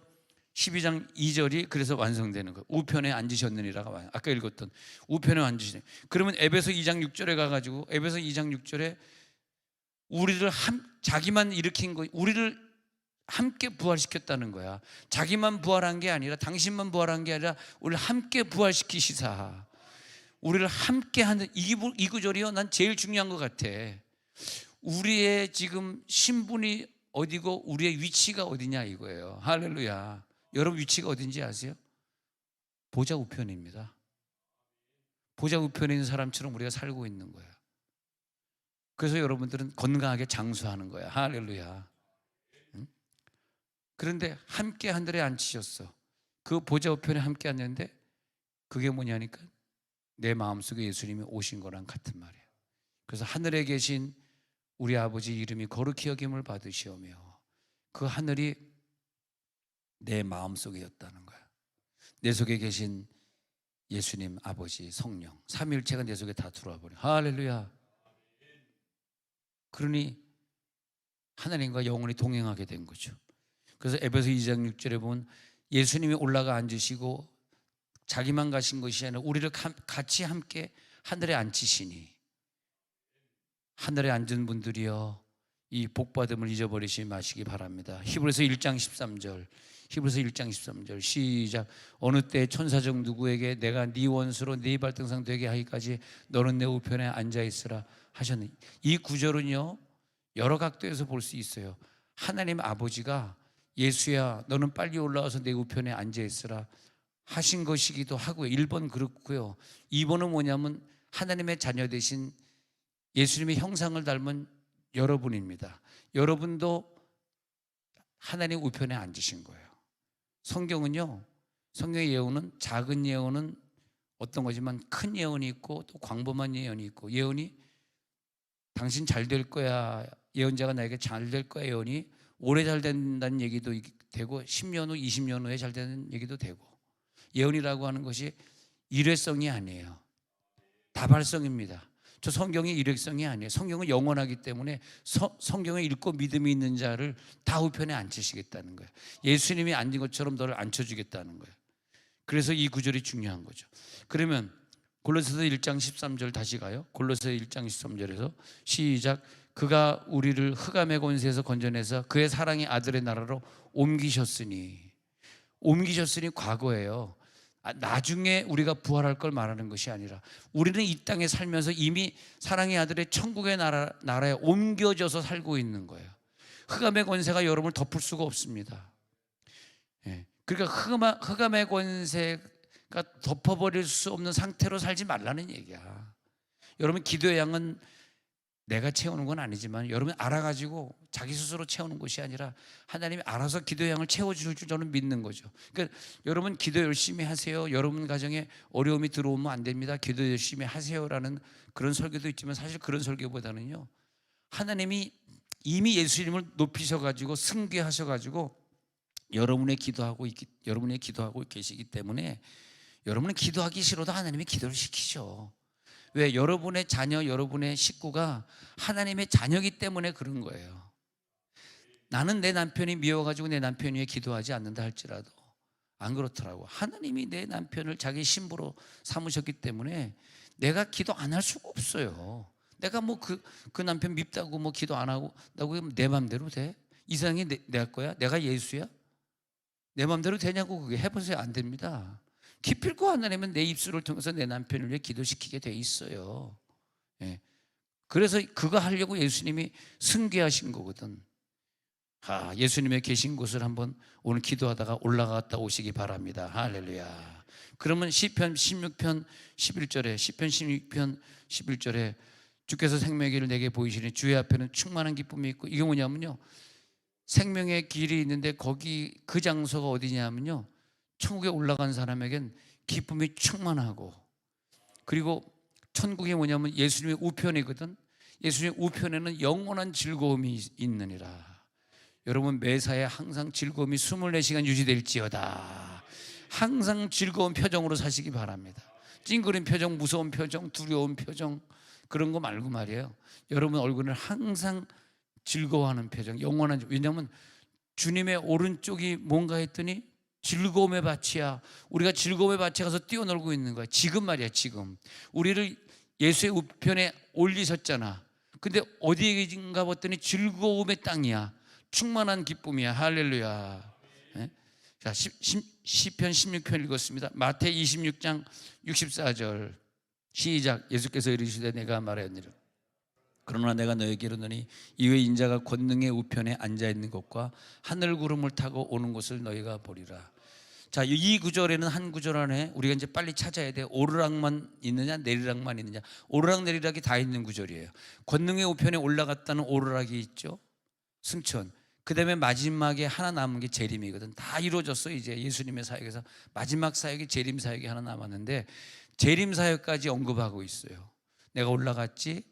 12장 2절이 그래서 완성되는 거예요. 우편에 앉으셨느니라가 아까 읽었던 우편에 앉으시네. 그러면 에베소 2장 6절에 가가지고 에베소 2장 6절에 우리를 자기만 일으킨 거, 우리를 함께 부활시켰다는 거야. 자기만 부활한 게 아니라, 당신만 부활한 게 아니라 우리를 함께 부활시키시사 우리를 함께 하는 이 구절이요, 난 제일 중요한 것 같아. 우리의 지금 신분이 어디고 우리의 위치가 어디냐 이거예요. 할렐루야. 여러분 위치가 어딘지 아세요? 보좌 우편입니다. 보좌 우편에 있는 사람처럼 우리가 살고 있는 거예요. 그래서 여러분들은 건강하게 장수하는 거야. 할렐루야. 응? 그런데 함께 하늘에 앉히셨어. 그 보좌 우편에 함께 앉는데 그게 뭐냐니까 내 마음속에 예수님이 오신 거랑 같은 말이에요. 그래서 하늘에 계신 우리 아버지 이름이 거룩히 여김을 받으시오며 그 하늘이 내 마음속이었다는 거야. 내 속에 계신 예수님, 아버지, 성령, 삼위일체가 내 속에 다 들어와 버려. 할렐루야. 그러니 하나님과 영원히 동행하게 된 거죠. 그래서 에베소 2장 6절에 보면 예수님이 올라가 앉으시고 자기만 가신 것이 아니라 우리를 같이 함께 하늘에 앉히시니, 하늘에 앉은 분들이여 이 복받음을 잊어버리지 마시기 바랍니다. 히브리서 1장 13절. 히브리서 1장 13절 시작. 어느 때 천사적 누구에게 내가 네 원수로 네 발등상 되게 하기까지 너는 내 우편에 앉아 있으라 하셨니. 이 구절은요 여러 각도에서 볼 수 있어요. 하나님 아버지가 예수야 너는 빨리 올라와서 내 우편에 앉아 있으라 하신 것이기도 하고요. 1번 그렇고요. 2번은 뭐냐면 하나님의 자녀 되신 예수님의 형상을 닮은 여러분입니다. 여러분도 하나님 우편에 앉으신 거예요. 성경은요, 성경의 예언은 작은 예언은 어떤 거지만 큰 예언이 있고 또 광범한 예언이 있고, 예언이 당신 잘 될 거야, 예언자가 나에게 잘 될 거야 예언이 오래 잘 된다는 얘기도 되고 10년 후 20년 후에 잘 되는 얘기도 되고, 예언이라고 하는 것이 일회성이 아니에요. 다발성입니다. 저 성경이 일회성이 아니에요. 성경은 영원하기 때문에 성경을 읽고 믿음이 있는 자를 다 우편에 앉히시겠다는 거예요. 예수님이 앉은 것처럼 너를 앉혀주겠다는 거예요. 그래서 이 구절이 중요한 거죠. 그러면 골로새서 1장 13절 다시 가요. 골로새 1장 13절에서 시작. 그가 우리를 흑암의 권세에서 건져내서 그의 사랑의 아들의 나라로 옮기셨으니 과거예요. 나중에 우리가 부활할 걸 말하는 것이 아니라 우리는 이 땅에 살면서 이미 사랑의 아들의 천국의 나라에 옮겨져서 살고 있는 거예요. 흑암의 권세가 여러분을 덮을 수가 없습니다. 그러니까 흑암의 권세가 덮어버릴 수 없는 상태로 살지 말라는 얘기야. 여러분 기도의 양은 내가 채우는 건 아니지만 여러분 알아가지고 자기 스스로 채우는 것이 아니라 하나님이 알아서 기도의 양을 채워줄 줄 저는 믿는 거죠. 그러니까 여러분 기도 열심히 하세요. 여러분 가정에 어려움이 들어오면 안 됩니다. 기도 열심히 하세요라는 그런 설교도 있지만 사실 그런 설교보다는요, 하나님이 이미 예수님을 높이셔가지고 승계하셔가지고 여러분의 기도하고 계시기 때문에 여러분은 기도하기 싫어도 하나님이 기도를 시키죠. 왜? 여러분의 자녀, 여러분의 식구가 하나님의 자녀이기 때문에 그런 거예요. 나는 내 남편이 미워가지고 내 남편 위해 기도하지 않는다 할지라도 안 그렇더라고. 하나님이 내 남편을 자기 신부로 삼으셨기 때문에 내가 기도 안 할 수가 없어요. 내가 뭐 그 남편 밉다고 뭐 기도 안 하고 나고 내 맘대로 돼? 이 세상이 내 거야? 내가 예수야? 내 맘대로 되냐고. 그게 해보세요. 안 됩니다. 기필코 하나님은 내 입술을 통해서 내 남편을 위해 기도시키게 돼 있어요. 예. 그래서 그거 하려고 예수님이 승계하신 거거든. 예수님의 계신 곳을 한번 오늘 기도하다가 올라갔다 오시기 바랍니다. 할렐루야. 그러면 시편 16편 11절에 시편 16편 11절에 주께서 생명의 길을 내게 보이시니 주의 앞에는 충만한 기쁨이 있고, 이게 뭐냐면요, 생명의 길이 있는데 거기 그 장소가 어디냐면요, 천국에 올라간 사람에겐 기쁨이 충만하고, 그리고 천국이 뭐냐면 예수님의 우편이거든. 예수님의 우편에는 영원한 즐거움이 있느니라. 여러분 매사에 항상 즐거움이 24시간 유지될지어다. 항상 즐거운 표정으로 사시기 바랍니다. 찡그린 표정, 무서운 표정, 두려운 표정, 그런 거 말고 말이에요. 여러분 얼굴은 항상 즐거워하는 표정, 영원한. 왜냐하면 주님의 오른쪽이 뭔가 했더니 즐거움의 밭이야. 우리가 즐거움의 밭에 가서 뛰어놀고 있는 거야. 지금 말이야. 지금 우리를 예수의 우편에 올리셨잖아. 근데 어디인가 봤더니 즐거움의 땅이야. 충만한 기쁨이야. 할렐루야. 네? 자, 시편 16편 읽었습니다. 마태 26장 64절 시작. 예수께서 이르시되 내가 말하였느니라. 그러나 내가 너에게 이르노니 이외 인자가 권능의 우편에 앉아 있는 것과 하늘 구름을 타고 오는 것을 너희가 보리라. 자, 이 구절에는 한 구절 안에 우리가 이제 빨리 찾아야 돼. 오르락만 있느냐 내리락만 있느냐. 오르락 내리락이 다 있는 구절이에요. 권능의 우편에 올라갔다는 오르락이 있죠. 승천. 그 다음에 마지막에 하나 남은 게 재림이거든. 다 이루어졌어. 이제 예수님의 사역에서 마지막 사역이 재림 사역이 하나 남았는데, 재림 사역까지 언급하고 있어요. 내가 올라갔지,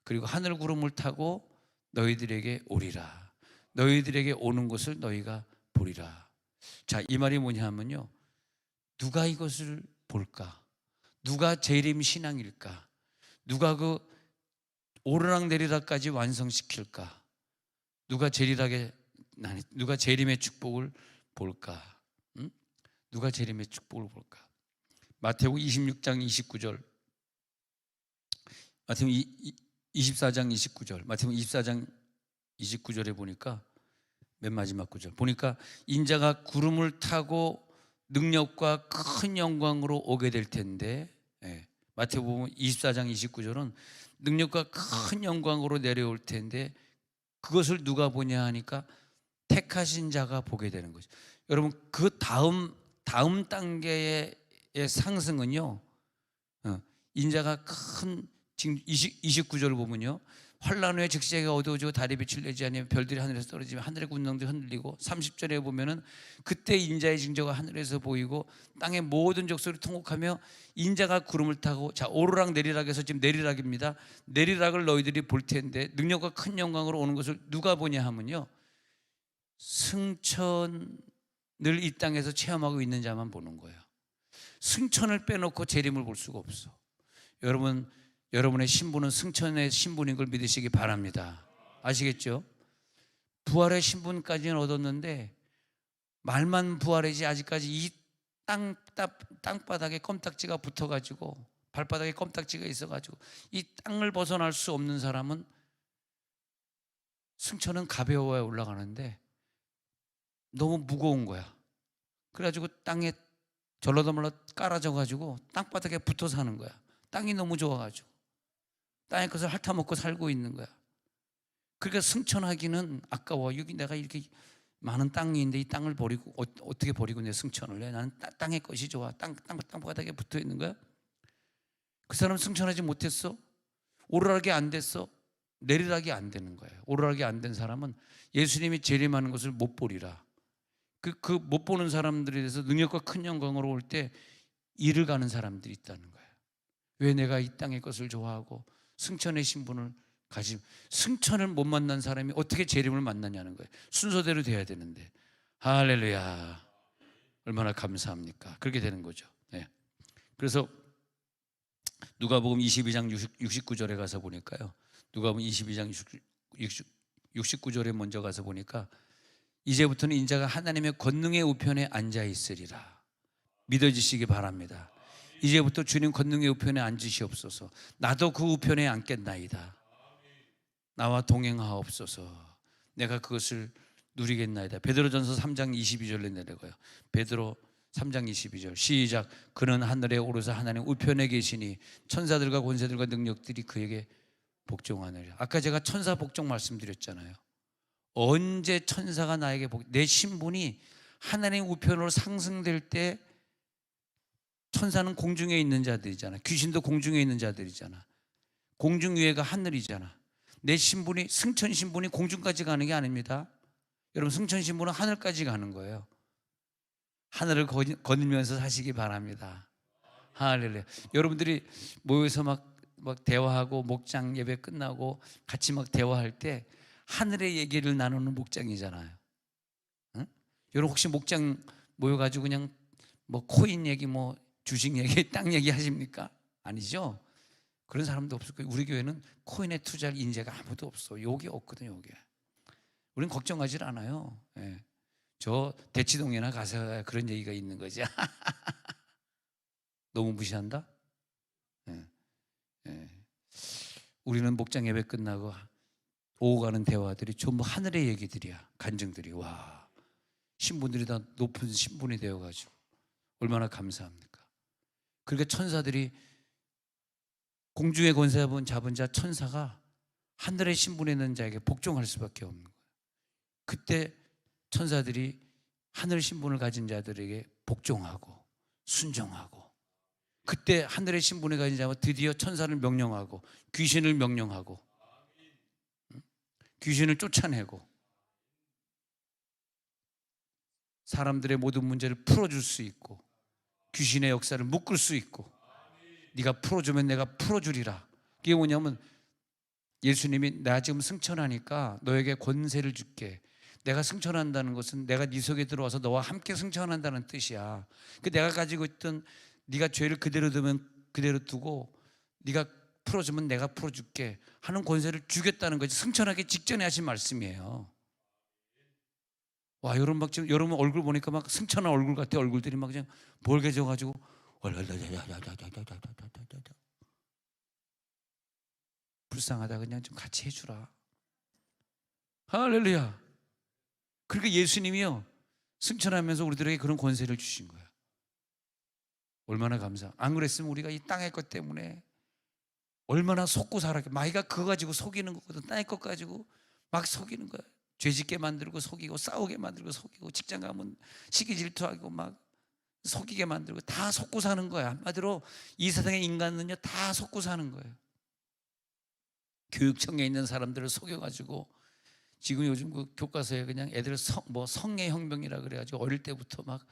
그리고 하늘 구름을 타고 너희들에게 오리라. 너희들에게 오는 것을 너희가 보리라. 자, 이 말이 뭐냐면요, 누가 이것을 볼까? 누가 재림 신앙일까? 누가 그 오르락 내리락까지 완성시킬까? 누가 재림의 축복을 볼까? 응? 누가 재림의 축복을 볼까? 마태복음 26장 29절, 마태복음 24장 29절, 마태복음 24장 29절에 보니까 맨 마지막 구절 보니까 인자가 구름을 타고 능력과 큰 영광으로 오게 될 텐데, 마태복음 24장 29절은 능력과 큰 영광으로 내려올 텐데 그것을 누가 보냐 하니까 택하신 자가 보게 되는 거죠. 여러분 그 다음 단계의 상승은요, 인자가 큰, 지금 29절을 보면요, 환란 후에 즉시 해가 어두워지고 달이 빛을 내지 아니하면 별들이 하늘에서 떨어지면 하늘의 군병들이 흔들리고, 30절에 보면은 그때 인자의 징조가 하늘에서 보이고 땅의 모든 족속이 통곡하며 인자가 구름을 타고, 자, 오르락 내리락에서 지금 내리락입니다. 내리락을 너희들이 볼 텐데 능력과 큰 영광으로 오는 것을 누가 보냐 하면요, 승천을 이 땅에서 체험하고 있는 자만 보는 거예요. 승천을 빼놓고 재림을 볼 수가 없어. 여러분의 신분은 승천의 신분인 걸 믿으시기 바랍니다. 아시겠죠? 부활의 신분까지는 얻었는데 말만 부활이지 아직까지 이 땅바닥에 껌딱지가 붙어가지고, 발바닥에 껌딱지가 있어가지고 이 땅을 벗어날 수 없는 사람은, 승천은 가벼워야 올라가는데 너무 무거운 거야. 그래가지고 땅에 절로더말로 깔아져가지고 땅바닥에 붙어 사는 거야. 땅이 너무 좋아가지고 땅의 것을 핥아먹고 살고 있는 거야. 그러니까 승천하기는 아까워. 여기 내가 이렇게 많은 땅이 있는데 이 땅을 버리고 어떻게 버리고 내 승천을 해? 나는 땅의 것이 좋아. 땅바닥에 붙어 있는 거야. 그 사람 승천하지 못했어. 오르락이 안 됐어. 내리락이 안 되는 거예요. 오르락이 안 된 사람은 예수님이 재림하는 것을 못 보리라. 그 못 보는 사람들에 대해서 능력과 큰 영광으로 올 때 이를 가는 사람들이 있다는 거예요. 왜 내가 이 땅의 것을 좋아하고 승천의 신분을 가지고, 승천을 못 만난 사람이 어떻게 재림을 만나냐는 거예요. 순서대로 돼야 되는데. 할렐루야. 얼마나 감사합니까? 그렇게 되는 거죠. 네. 그래서 누가복음 22장 69절에 가서 보니까요, 누가복음 22장 69절에 먼저 가서 보니까 이제부터는 인자가 하나님의 권능의 우편에 앉아 있으리라. 믿어지시기 바랍니다. 이제부터 주님 권능의 우편에 앉으시옵소서. 나도 그 우편에 앉겠나이다. 나와 동행하옵소서. 내가 그것을 누리겠나이다. 베드로전서 3장 22절로 내려가요. 베드로 3장 22절 시작. 그는 하늘에 오르사 하나님 우편에 계시니 천사들과 권세들과 능력들이 그에게 복종하느니라. 아까 제가 천사 복종 말씀드렸잖아요. 언제 천사가 나에게 내 신분이 하나님 우편으로 상승될 때, 천사는 공중에 있는 자들이잖아. 귀신도 공중에 있는 자들이잖아. 공중 위에가 하늘이잖아. 내 신분이, 승천 신분이 공중까지 가는 게 아닙니다. 여러분, 승천 신분은 하늘까지 가는 거예요. 하늘을 거닐면서 사시기 바랍니다. 할렐루야. 여러분들이 모여서 막 대화하고 목장 예배 끝나고 같이 막 대화할 때 하늘의 얘기를 나누는 목장이잖아요. 응? 여러분 혹시 목장 모여가지고 그냥 뭐 코인 얘기, 뭐 주식 얘기, 땅 얘기 하십니까? 아니죠. 그런 사람도 없을 거예요. 우리 교회는 코인에 투자할 인재가 아무도 없어. 요게 없거든요. 요게. 우리는 걱정하지 않아요. 예. 저 대치동에나 가서 그런 얘기가 있는 거지. 너무 무시한다? 예. 예. 우리는 목장 예배 끝나고 오고 가는 대화들이 전부 하늘의 얘기들이야. 간증들이. 와, 신분들이 다 높은 신분이 되어가지고 얼마나 감사합니까? 그러니까 천사들이, 공중의 권세 잡은 자 천사가 하늘의 신분에 있는 자에게 복종할 수밖에 없는 거예요. 그때 천사들이 하늘 신분을 가진 자들에게 복종하고 순종하고, 그때 하늘의 신분을 가진 자가 드디어 천사를 명령하고 귀신을 명령하고 귀신을 쫓아내고 사람들의 모든 문제를 풀어줄 수 있고 귀신의 역사를 묶을 수 있고, 네가 풀어주면 내가 풀어주리라. 그게 뭐냐면 예수님이 나 지금 승천하니까 너에게 권세를 줄게. 내가 승천한다는 것은 내가 네 속에 들어와서 너와 함께 승천한다는 뜻이야. 그 내가 가지고 있던, 네가 죄를 그대로 두면 그대로 두고 네가 풀어주면 내가 풀어줄게 하는 권세를 주겠다는 거지. 승천하기 직전에 하신 말씀이에요. 와, 여러분 막 지금 여러분 얼굴 보니까 막 승천한 얼굴 같아. 얼굴들이 막 그냥 벌개져가지고 불쌍하다. 그냥 좀 같이 해주라. 할렐루야. 그러니까 예수님이요 승천하면서 우리들에게 그런 권세를 주신 거야. 얼마나 감사. 안 그랬으면 우리가 이 땅의 것 때문에 얼마나 속고 살았게. 마이가 그거 가지고 속이는 거거든. 땅의 것 가지고 막 속이는 거야. 죄짓게 만들고 속이고, 싸우게 만들고 속이고, 직장 가면 시기 질투하고 막 속이게 만들고, 다 속고 사는 거야. 한마디로 이 세상의 인간은요 다 속고 사는 거예요. 교육청에 있는 사람들을 속여가지고 지금 요즘 그 교과서에 그냥 애들 성애 혁명이라 그래가지고 어릴 때부터 막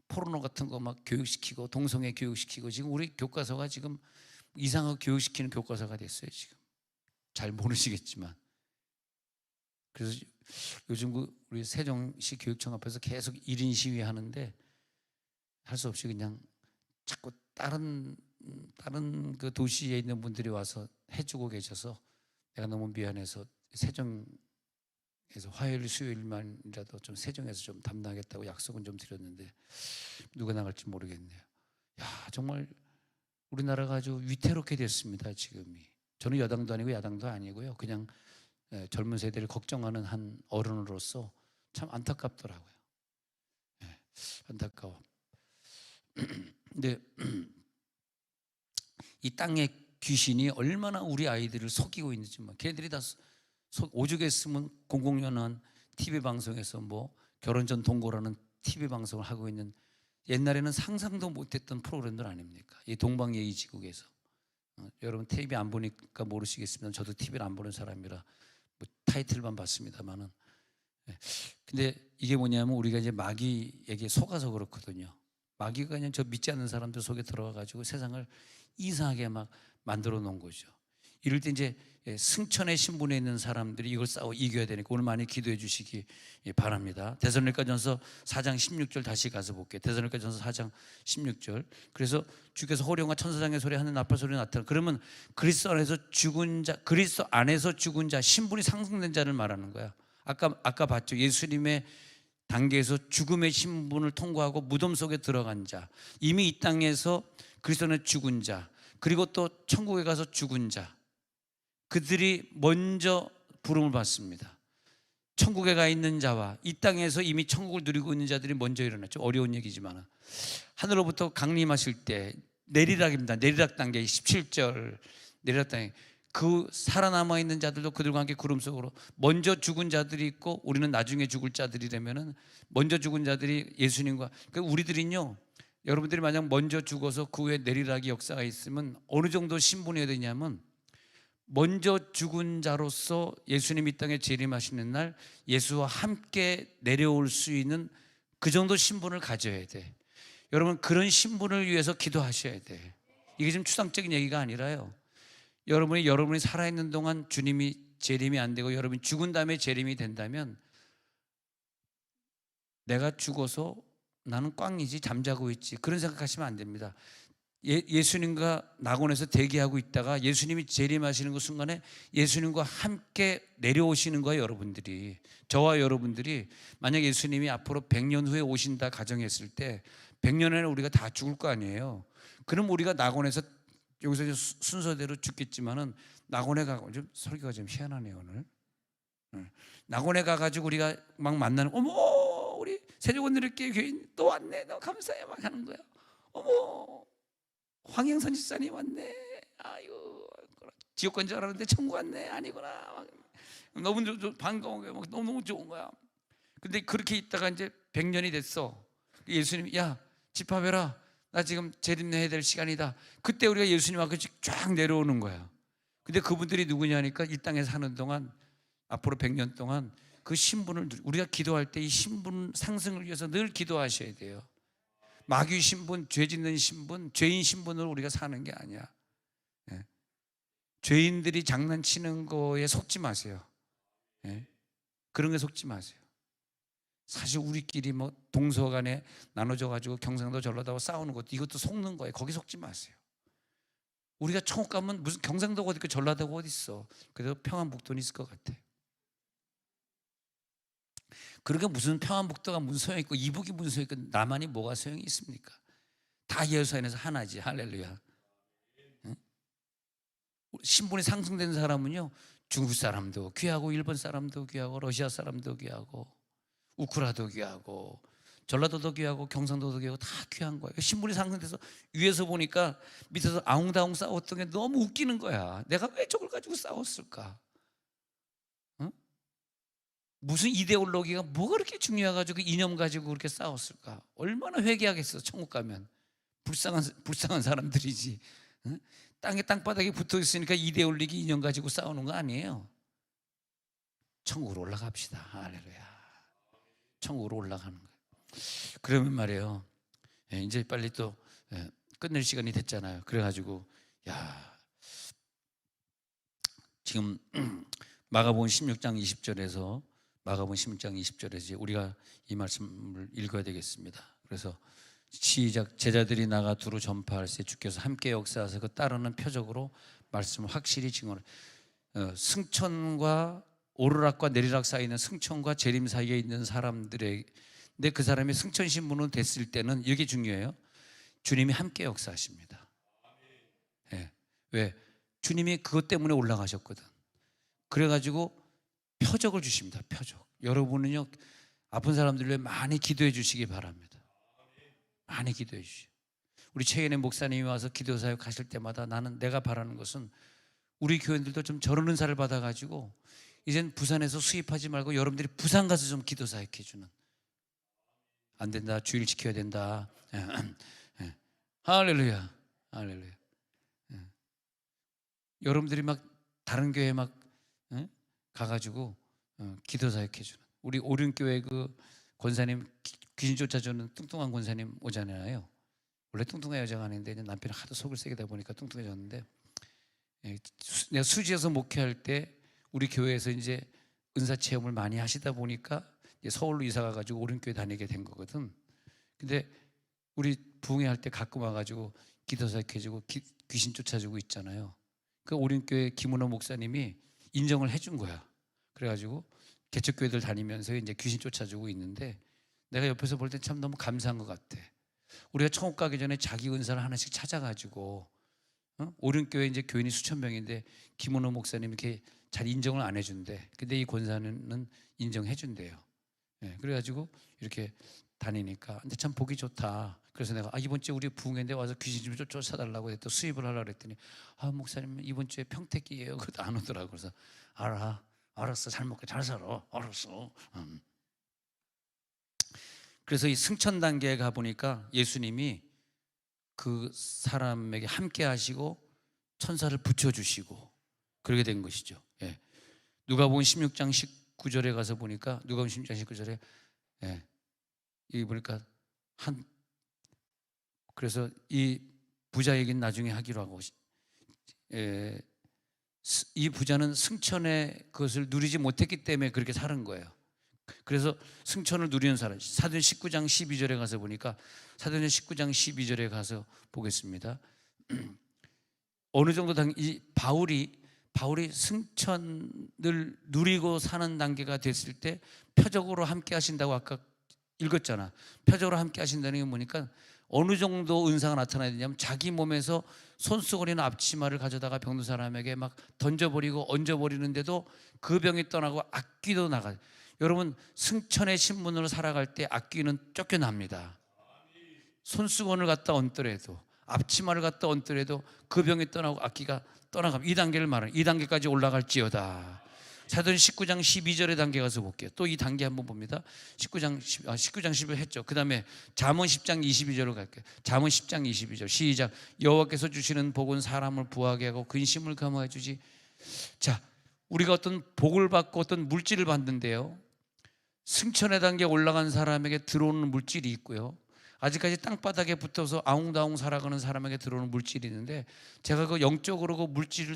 포르노 같은 거 막 교육시키고 동성애 교육시키고, 지금 우리 교과서가 지금 이상하게 교육시키는 교과서가 됐어요. 지금 잘 모르시겠지만. 그래서 요즘 우리 세종시 교육청 앞에서 계속 1인 시위 하는데 할 수 없이 그냥 자꾸 다른 그 도시에 있는 분들이 와서 해주고 계셔서 내가 너무 미안해서 세종에서 화요일 수요일만이라도 좀 세종에서 좀 담당하겠다고 약속은 좀 드렸는데 누가 나갈지 모르겠네요. 야, 정말 우리나라가 아주 위태롭게 됐습니다. 지금이. 저는 여당도 아니고 야당도 아니고요. 그냥 젊은 세대를 걱정하는 한 어른으로서 참 안타깝더라고요. 안타까워. 근데 이 땅의 귀신이 얼마나 우리 아이들을 속이고 있는지, 걔들이 다 오죽했으면 공공연한 TV 방송에서 뭐 결혼 전 동거라는 TV 방송을 하고 있는, 옛날에는 상상도 못했던 프로그램들 아닙니까? 이 동방예의지국에서. 여러분 TV 안 보니까 모르시겠습니다. 저도 TV를 안 보는 사람이라 뭐 타이틀만 봤습니다만은. 근데 이게 뭐냐면 우리가 이제 마귀에게 속아서 그렇거든요. 마귀가 그냥 저 믿지 않는 사람들 속에 들어가가지고 세상을 이상하게 막 만들어 놓은 거죠. 이럴 때 이제 승천의 신분에 있는 사람들이 이걸 싸워 이겨야 되니까 오늘 많이 기도해 주시기 바랍니다. 데살로니가전서 4장 16절 다시 가서 볼게요. 데살로니가전서 4장 16절. 그래서 주께서 호령과 천사장의 소리 하는 나팔 소리 나타나. 그러면 그리스도 안에서 죽은 자 신분이 상승된 자를 말하는 거야. 아까 봤죠. 예수님의 단계에서 죽음의 신분을 통과하고 무덤 속에 들어간 자, 이미 이 땅에서 그리스도는 죽은 자, 그리고 또 천국에 가서 죽은 자, 그들이 먼저 부름을 받습니다. 천국에 가 있는 자와 이 땅에서 이미 천국을 누리고 있는 자들이 먼저 일어났죠. 어려운 얘기지만 하늘로부터 강림하실 때 내리락입니다. 내리락 단계 17절 내리락 단계, 그 살아남아 있는 자들도 그들과 함께 구름 속으로, 먼저 죽은 자들이 있고 우리는 나중에 죽을 자들이라면은 먼저 죽은 자들이 예수님과, 그러니까 우리들은요, 여러분들이 만약 먼저 죽어서 그 후에 내리락의 역사가 있으면 어느 정도 신분이 되냐면, 먼저 죽은 자로서 예수님이 이 땅에 재림하시는 날 예수와 함께 내려올 수 있는 그 정도 신분을 가져야 돼. 여러분, 그런 신분을 위해서 기도하셔야 돼. 이게 지금 추상적인 얘기가 아니라요, 여러분이 살아있는 동안 주님이 재림이 안 되고 여러분이 죽은 다음에 재림이 된다면, 내가 죽어서 나는 꽝이지, 잠자고 있지, 그런 생각하시면 안 됩니다. 예수님과 낙원에서 대기하고 있다가 예수님이 재림하시는 그 순간에 예수님과 함께 내려오시는 거예요. 여러분들이, 저와 여러분들이 만약 예수님이 앞으로 100년 후에 오신다 가정했을 때 100년에는 우리가 다 죽을 거 아니에요. 그럼 우리가 낙원에서, 여기서 순서대로 죽겠지만은 낙원에 가고, 좀 설교가 좀 희한하네요 오늘. 낙원에 가가지고 우리가 막 만나는, 어머 우리 세종원누리교회 교인 또 왔네, 너 감사해 막 하는 거야. 어머 황영선 집사님 왔네, 아유 지옥 간 줄 알았는데 천국 왔네, 아니구나, 너무 반가운 거야, 너무 좋은 거야. 근데 그렇게 있다가 이제 100년이 됐어. 예수님이, 야 집합해라, 나 지금 재림해야 될 시간이다. 그때 우리가 예수님 앞에 쫙 내려오는 거야. 근데 그분들이 누구냐니까, 이 땅에 사는 동안 앞으로 100년 동안 그 신분을, 우리가 기도할 때 이 신분 상승을 위해서 늘 기도하셔야 돼요. 마귀 신분, 죄 짓는 신분, 죄인 신분으로 우리가 사는 게 아니야. 예. 죄인들이 장난치는 거에 속지 마세요. 예. 그런 게 속지 마세요. 사실 우리끼리 뭐 동서간에 나눠져 가지고 경상도 전라도하고 싸우는 것도, 이것도 속는 거예요. 거기 속지 마세요. 우리가 천국 가면 무슨 경상도가 어디 있고 전라도가 어디 있어. 그래도 평안북도는 있을 것 같아. 그러니까 무슨 평안북도가 무슨 소용이 있고 이북이 무슨 소용이 있고 남한이 뭐가 소용이 있습니까? 다 예수 안에서 하나지. 할렐루야. 응? 신분이 상승된 사람은요, 중국 사람도 귀하고 일본 사람도 귀하고 러시아 사람도 귀하고 우크라도 귀하고 전라도도 귀하고 경상도도 귀하고 다 귀한 거예요. 신분이 상승돼서 위에서 보니까 밑에서 아웅다웅 싸웠던 게 너무 웃기는 거야. 내가 왜 저걸 가지고 싸웠을까? 응? 무슨 이데올로기가 뭐가 그렇게 중요해가지고 그 이념 가지고 그렇게 싸웠을까? 얼마나 회개하겠어. 천국 가면 불쌍한 사람들이지. 응? 땅바닥에 붙어 있으니까 이데올로기 이념 가지고 싸우는 거 아니에요. 천국으로 올라갑시다. 할렐루야. 천국으로 올라가는 거예요. 그러면 말이에요, 이제 빨리 또 끝낼 시간이 됐잖아요. 그래가지고 지금 마가복음 16장 20절에서 마가복음 16장 20절에서 우리가 이 말씀을 읽어야 되겠습니다. 그래서 시작. 제자들이 나가 두루 전파할세 주께서 함께 역사하사 그 따르는 표적으로 말씀을 확실히 증언을. 승천과 오르락과 내리락 사이에 있는, 승천과 재림 사이에 있는 사람들의, 근데 그 사람이 승천 신분으로 됐을 때는 이게 중요해요. 주님이 함께 역사하십니다. 예. 왜? 주님이 그것 때문에 올라가셨거든. 그래가지고 표적을 주십니다. 표적. 여러분은요, 아픈 사람들 위해 많이 기도해 주시기 바랍니다. 많이 기도해 주시오. 우리 최근에 목사님이 와서 기도 사역 하실 때마다 내가 바라는 것은 우리 교인들도 좀 저런 은사를 받아가지고 이젠 부산에서 수입하지 말고 여러분들이 부산 가서 좀 기도 사역해 주는. 안 된다, 주일 지켜야 된다. 할렐루야, 할렐루야. 여러분들이 막 다른 교회 막 가가지고 기도 사역해 주는. 우리 오륜교회 그 권사님, 귀신 쫓아주는 뚱뚱한 권사님 오잖아요. 원래 뚱뚱한 여자가 아닌데 남편이 하도 속을 새기다 보니까 뚱뚱해졌는데, 내가 수지에서 목회할 때 우리 교회에서 이제 은사 체험을 많이 하시다 보니까 이제 서울로 이사 가가지고 오륜교회 다니게 된 거거든. 근데 우리 부흥회 할 때 가끔 와가지고 기도 사역해주고 귀신 쫓아주고 있잖아요. 그 오륜교회 김은호 목사님이 인정을 해준 거야. 그래가지고 개척교회들 다니면서 이제 귀신 쫓아주고 있는데 내가 옆에서 볼 때 참 너무 감사한 것 같아. 우리가 천국 가기 전에 자기 은사를 하나씩 찾아가지고 오륜교회 이제 교인이 수천 명인데 김원호 목사님 이렇게 잘 인정을 안 해준대. 근데 이 권사는 인정해 준대요. 예, 그래가지고 이렇게 다니니까 근데 참 보기 좋다. 그래서 내가 이번 주에 우리 부흥회인데 와서 귀신 좀 쫓아달라고 또 수입을 하려고 그랬더니 목사님 이번 주에 평택이에요. 그것도 안 오더라고. 그래서 알았어, 잘 먹고 잘 살아, 알았어. 그래서 이 승천 단계에 가 보니까 예수님이 그 사람에게 함께 하시고 천사를 붙여주시고 그렇게 된 것이죠. 예. 누가복음 16장 19절에 가서 보니까 누가복음 16장 19절에 여기 보니까 그래서 이 부자 얘기는 나중에 하기로 하고 이 부자는 승천의 그것을 누리지 못했기 때문에 그렇게 사는 거예요. 그래서 승천을 누리는 사람 사도행 19장 12절에 가서 보니까 사도행 19장 12절에 가서 보겠습니다. 어느 정도 이 바울이 승천을 누리고 사는 단계가 됐을 때 표적으로 함께 하신다고 아까 읽었잖아. 표적으로 함께 하신다는 게 뭐니까 어느 정도 은사가 나타나야 되냐면 자기 몸에서 손수건이나 앞치마를 가져다가 병든 사람에게 막 던져버리고 얹어버리는데도 그 병이 떠나고 악귀도 나가요. 여러분 승천의 신분으로 살아갈 때 악귀는 쫓겨납니다. 손수건을 갖다 얹더라도 앞치마를 갖다 얹더라도 그 병이 떠나고 악귀가 떠나갑니다. 이 단계를 말하는 2단계까지 올라갈지어다. 사도행 19장 12절의 단계 가서 볼게요. 또 이 단계 한번 봅니다. 19장 12절 했죠. 그 다음에 잠언 10장 22절로 갈게요. 잠언 10장 22절 시작. 여호와께서 주시는 복은 사람을 부하게 하고 근심을 감화해 주지. 자, 우리가 어떤 복을 받고 어떤 물질을 받는데요, 승천의 단계에 올라간 사람에게 들어오는 물질이 있고요, 아직까지 땅바닥에 붙어서 아웅다웅 살아가는 사람에게 들어오는 물질이 있는데, 제가 그 영적으로 그 물질을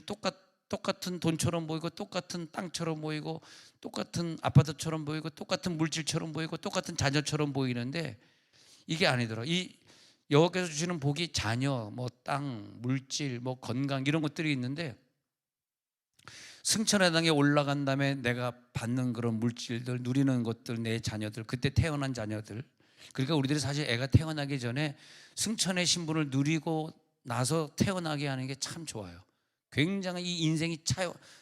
똑같은 돈처럼 보이고 똑같은 땅처럼 보이고 똑같은 아파트처럼 보이고 똑같은 물질처럼 보이고 똑같은 자녀처럼 보이는데 이게 아니더라. 이 여호와께서 주시는 복이 자녀, 뭐 땅, 물질, 뭐 건강 이런 것들이 있는데, 승천의 단계에 올라간 다음에 내가 받는 그런 물질들, 누리는 것들, 내 자녀들, 그때 태어난 자녀들, 그러니까 우리들이 사실 애가 태어나기 전에 승천의 신분을 누리고 나서 태어나게 하는 게 참 좋아요. 굉장히 이 인생이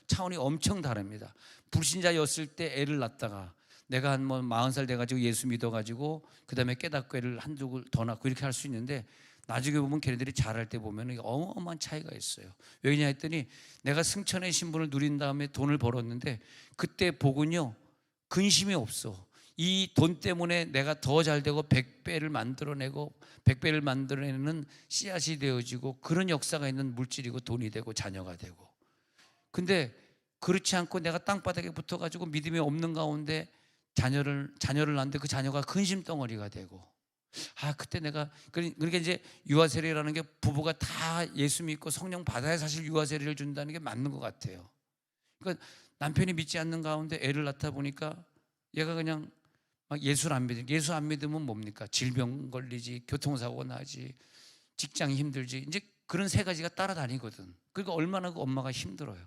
차원이 엄청 다릅니다. 불신자였을 때 애를 낳다가 내가 한 40살 돼가지고 예수 믿어가지고 그 다음에 깨닫고 애를 한두 더 낳고 이렇게 할 수 있는데, 나중에 보면 걔네들이 자랄 때 보면 어마어마한 차이가 있어요. 왜냐 했더니 내가 승천의 신분을 누린 다음에 돈을 벌었는데 그때 복은요 근심이 없어. 이 돈 때문에 내가 더 잘되고 100배를 만들어내고 100배를 만들어내는 씨앗이 되어지고 그런 역사가 있는 물질이고 돈이 되고 자녀가 되고. 근데 그렇지 않고 내가 땅바닥에 붙어가지고 믿음이 없는 가운데 자녀를 낳는데 그 자녀가 근심덩어리가 되고, 그때 내가 그러니까 이제 유아세례라는 게 부부가 다 예수 믿고 성령 받아야 사실 유아세례를 준다는 게 맞는 것 같아요. 그러니까 남편이 믿지 않는 가운데 애를 낳다 보니까 얘가 그냥 막 예수 안 믿으면 뭡니까? 질병 걸리지, 교통사고 나지, 직장이 힘들지, 이제 그런 세 가지가 따라다니거든. 그러니까 얼마나 그 엄마가 힘들어요.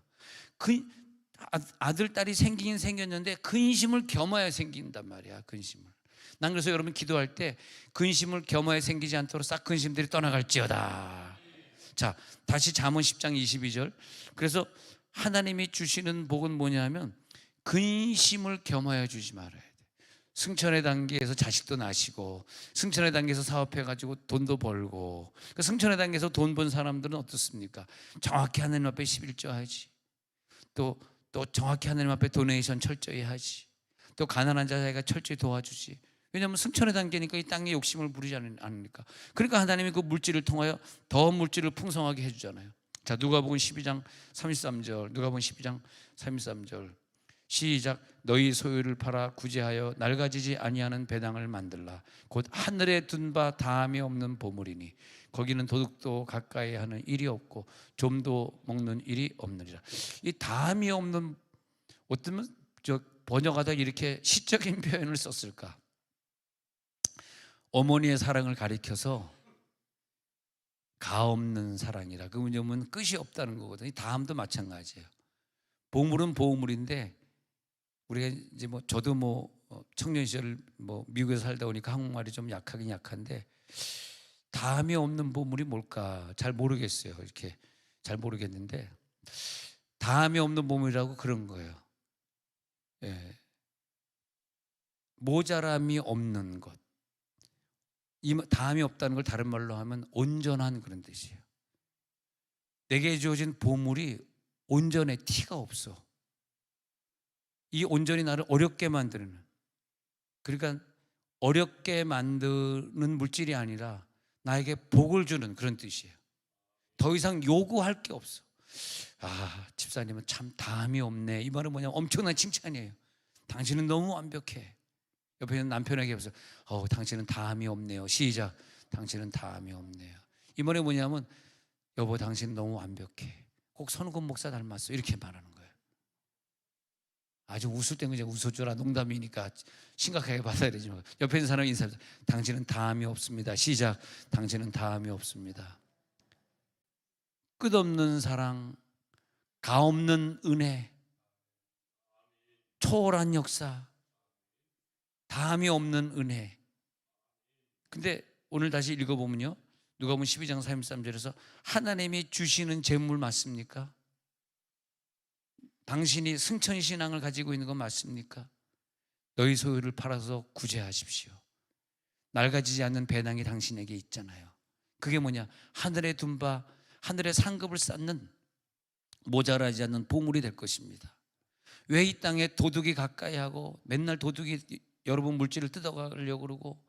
아들 딸이 생기긴 생겼는데 근심을 겸해야 생긴단 말이야. 근심을. 난 그래서 여러분 기도할 때 근심을 겸하여 생기지 않도록 싹 근심들이 떠나갈지어다. 자, 다시 잠언 10장 22절. 그래서 하나님이 주시는 복은 뭐냐면 근심을 겸하여 주지 말아야 돼. 승천의 단계에서 자식도 낳으시고 승천의 단계에서 사업해가지고 돈도 벌고, 그 승천의 단계에서 돈 번 사람들은 어떻습니까? 정확히 하나님 앞에 11조 하지, 또 정확히 하나님 앞에 도네이션 철저히 하지, 또 가난한 자가 철저히 도와주지. 왜냐하면 승천의 단계니까 이 땅에 욕심을 부리지 않으니까. 그러니까 하나님이 그 물질을 통하여 더 물질을 풍성하게 해주잖아요. 자, 누가복음 12장 33절, 누가복음 12장 33절 시작. 너희 소유를 팔아 구제하여 낡아지지 아니하는 배당을 만들라. 곧 하늘에 둔 바 다함이 없는 보물이니 거기는 도둑도 가까이 하는 일이 없고 좀도 먹는 일이 없느니라. 이 다함이 없는, 어쩌면 번역하다 이렇게 시적인 표현을 썼을까? 어머니의 사랑을 가리켜서 가없는 사랑이라. 그 왜냐면 끝이 없다는 거거든요. 다음도 마찬가지예요. 보물은 보물인데 우리가 이제 뭐 저도 뭐 청년 시절 뭐 미국에서 살다 보니까 한국말이 좀 약하긴 약한데, 다음이 없는 보물이 뭘까 잘 모르겠어요. 이렇게 잘 모르겠는데, 다음이 없는 보물이라고 그런 거예요. 예. 모자람이 없는 것. 이 다음이 없다는 걸 다른 말로 하면 온전한 그런 뜻이에요. 내게 주어진 보물이 온전해, 티가 없어. 이 온전히 나를 어렵게 만드는, 그러니까 어렵게 만드는 물질이 아니라 나에게 복을 주는 그런 뜻이에요. 더 이상 요구할 게 없어. 아, 집사님은 참 다음이 없네. 이 말은 뭐냐면 엄청난 칭찬이에요. 당신은 너무 완벽해. 옆에 있는 남편에게 해서 당신은 다음이 없네요. 시작. 당신은 다음이 없네요. 이 말이 뭐냐면, 여보 당신은 너무 완벽해. 꼭 손흥곤 목사 닮았어. 이렇게 말하는 거예요. 아주 웃을 땐 그냥 웃어줘라. 농담이니까 심각하게 받아야 되지만, 옆에 있는 사람이 인사해서 당신은 다음이 없습니다. 시작. 당신은 다음이 없습니다. 끝없는 사랑, 가없는 은혜, 초월한 역사, 다음이 없는 은혜. 근데 오늘 다시 읽어보면요, 누가복음 12장 33절에서 하나님이 주시는 재물 맞습니까? 당신이 승천신앙을 가지고 있는 건 맞습니까? 너희 소유를 팔아서 구제하십시오. 낡아지지 않는 배낭이 당신에게 있잖아요. 그게 뭐냐? 하늘에 둔 바, 하늘의 상급을 쌓는 모자라지 않는 보물이 될 것입니다. 왜 이 땅에 도둑이 가까이 하고 맨날 도둑이 여러분 물질을 뜯어가려고 그러고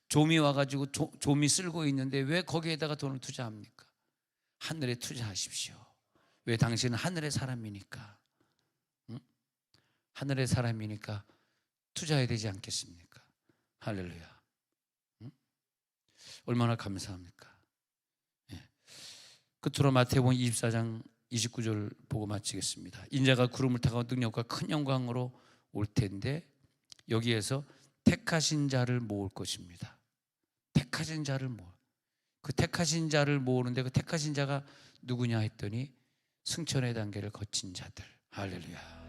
좀이 와가지고 좀이 쓸고 있는데 왜 거기에다가 돈을 투자합니까? 하늘에 투자하십시오. 왜? 당신은 하늘의 사람이니까. 응? 하늘의 사람이니까 투자해야 되지 않겠습니까? 할렐루야. 응? 얼마나 감사합니까? 예. 끝으로 마태복음 24장 29절 보고 마치겠습니다. 인자가 구름을 타고 능력과 큰 영광으로 올 텐데, 여기에서 택하신 자를 모을 것입니다. 택하신 자를 모아. 그 택하신 자를 모으는데, 그 택하신 자가 누구냐 했더니 승천의 단계를 거친 자들. 할렐루야.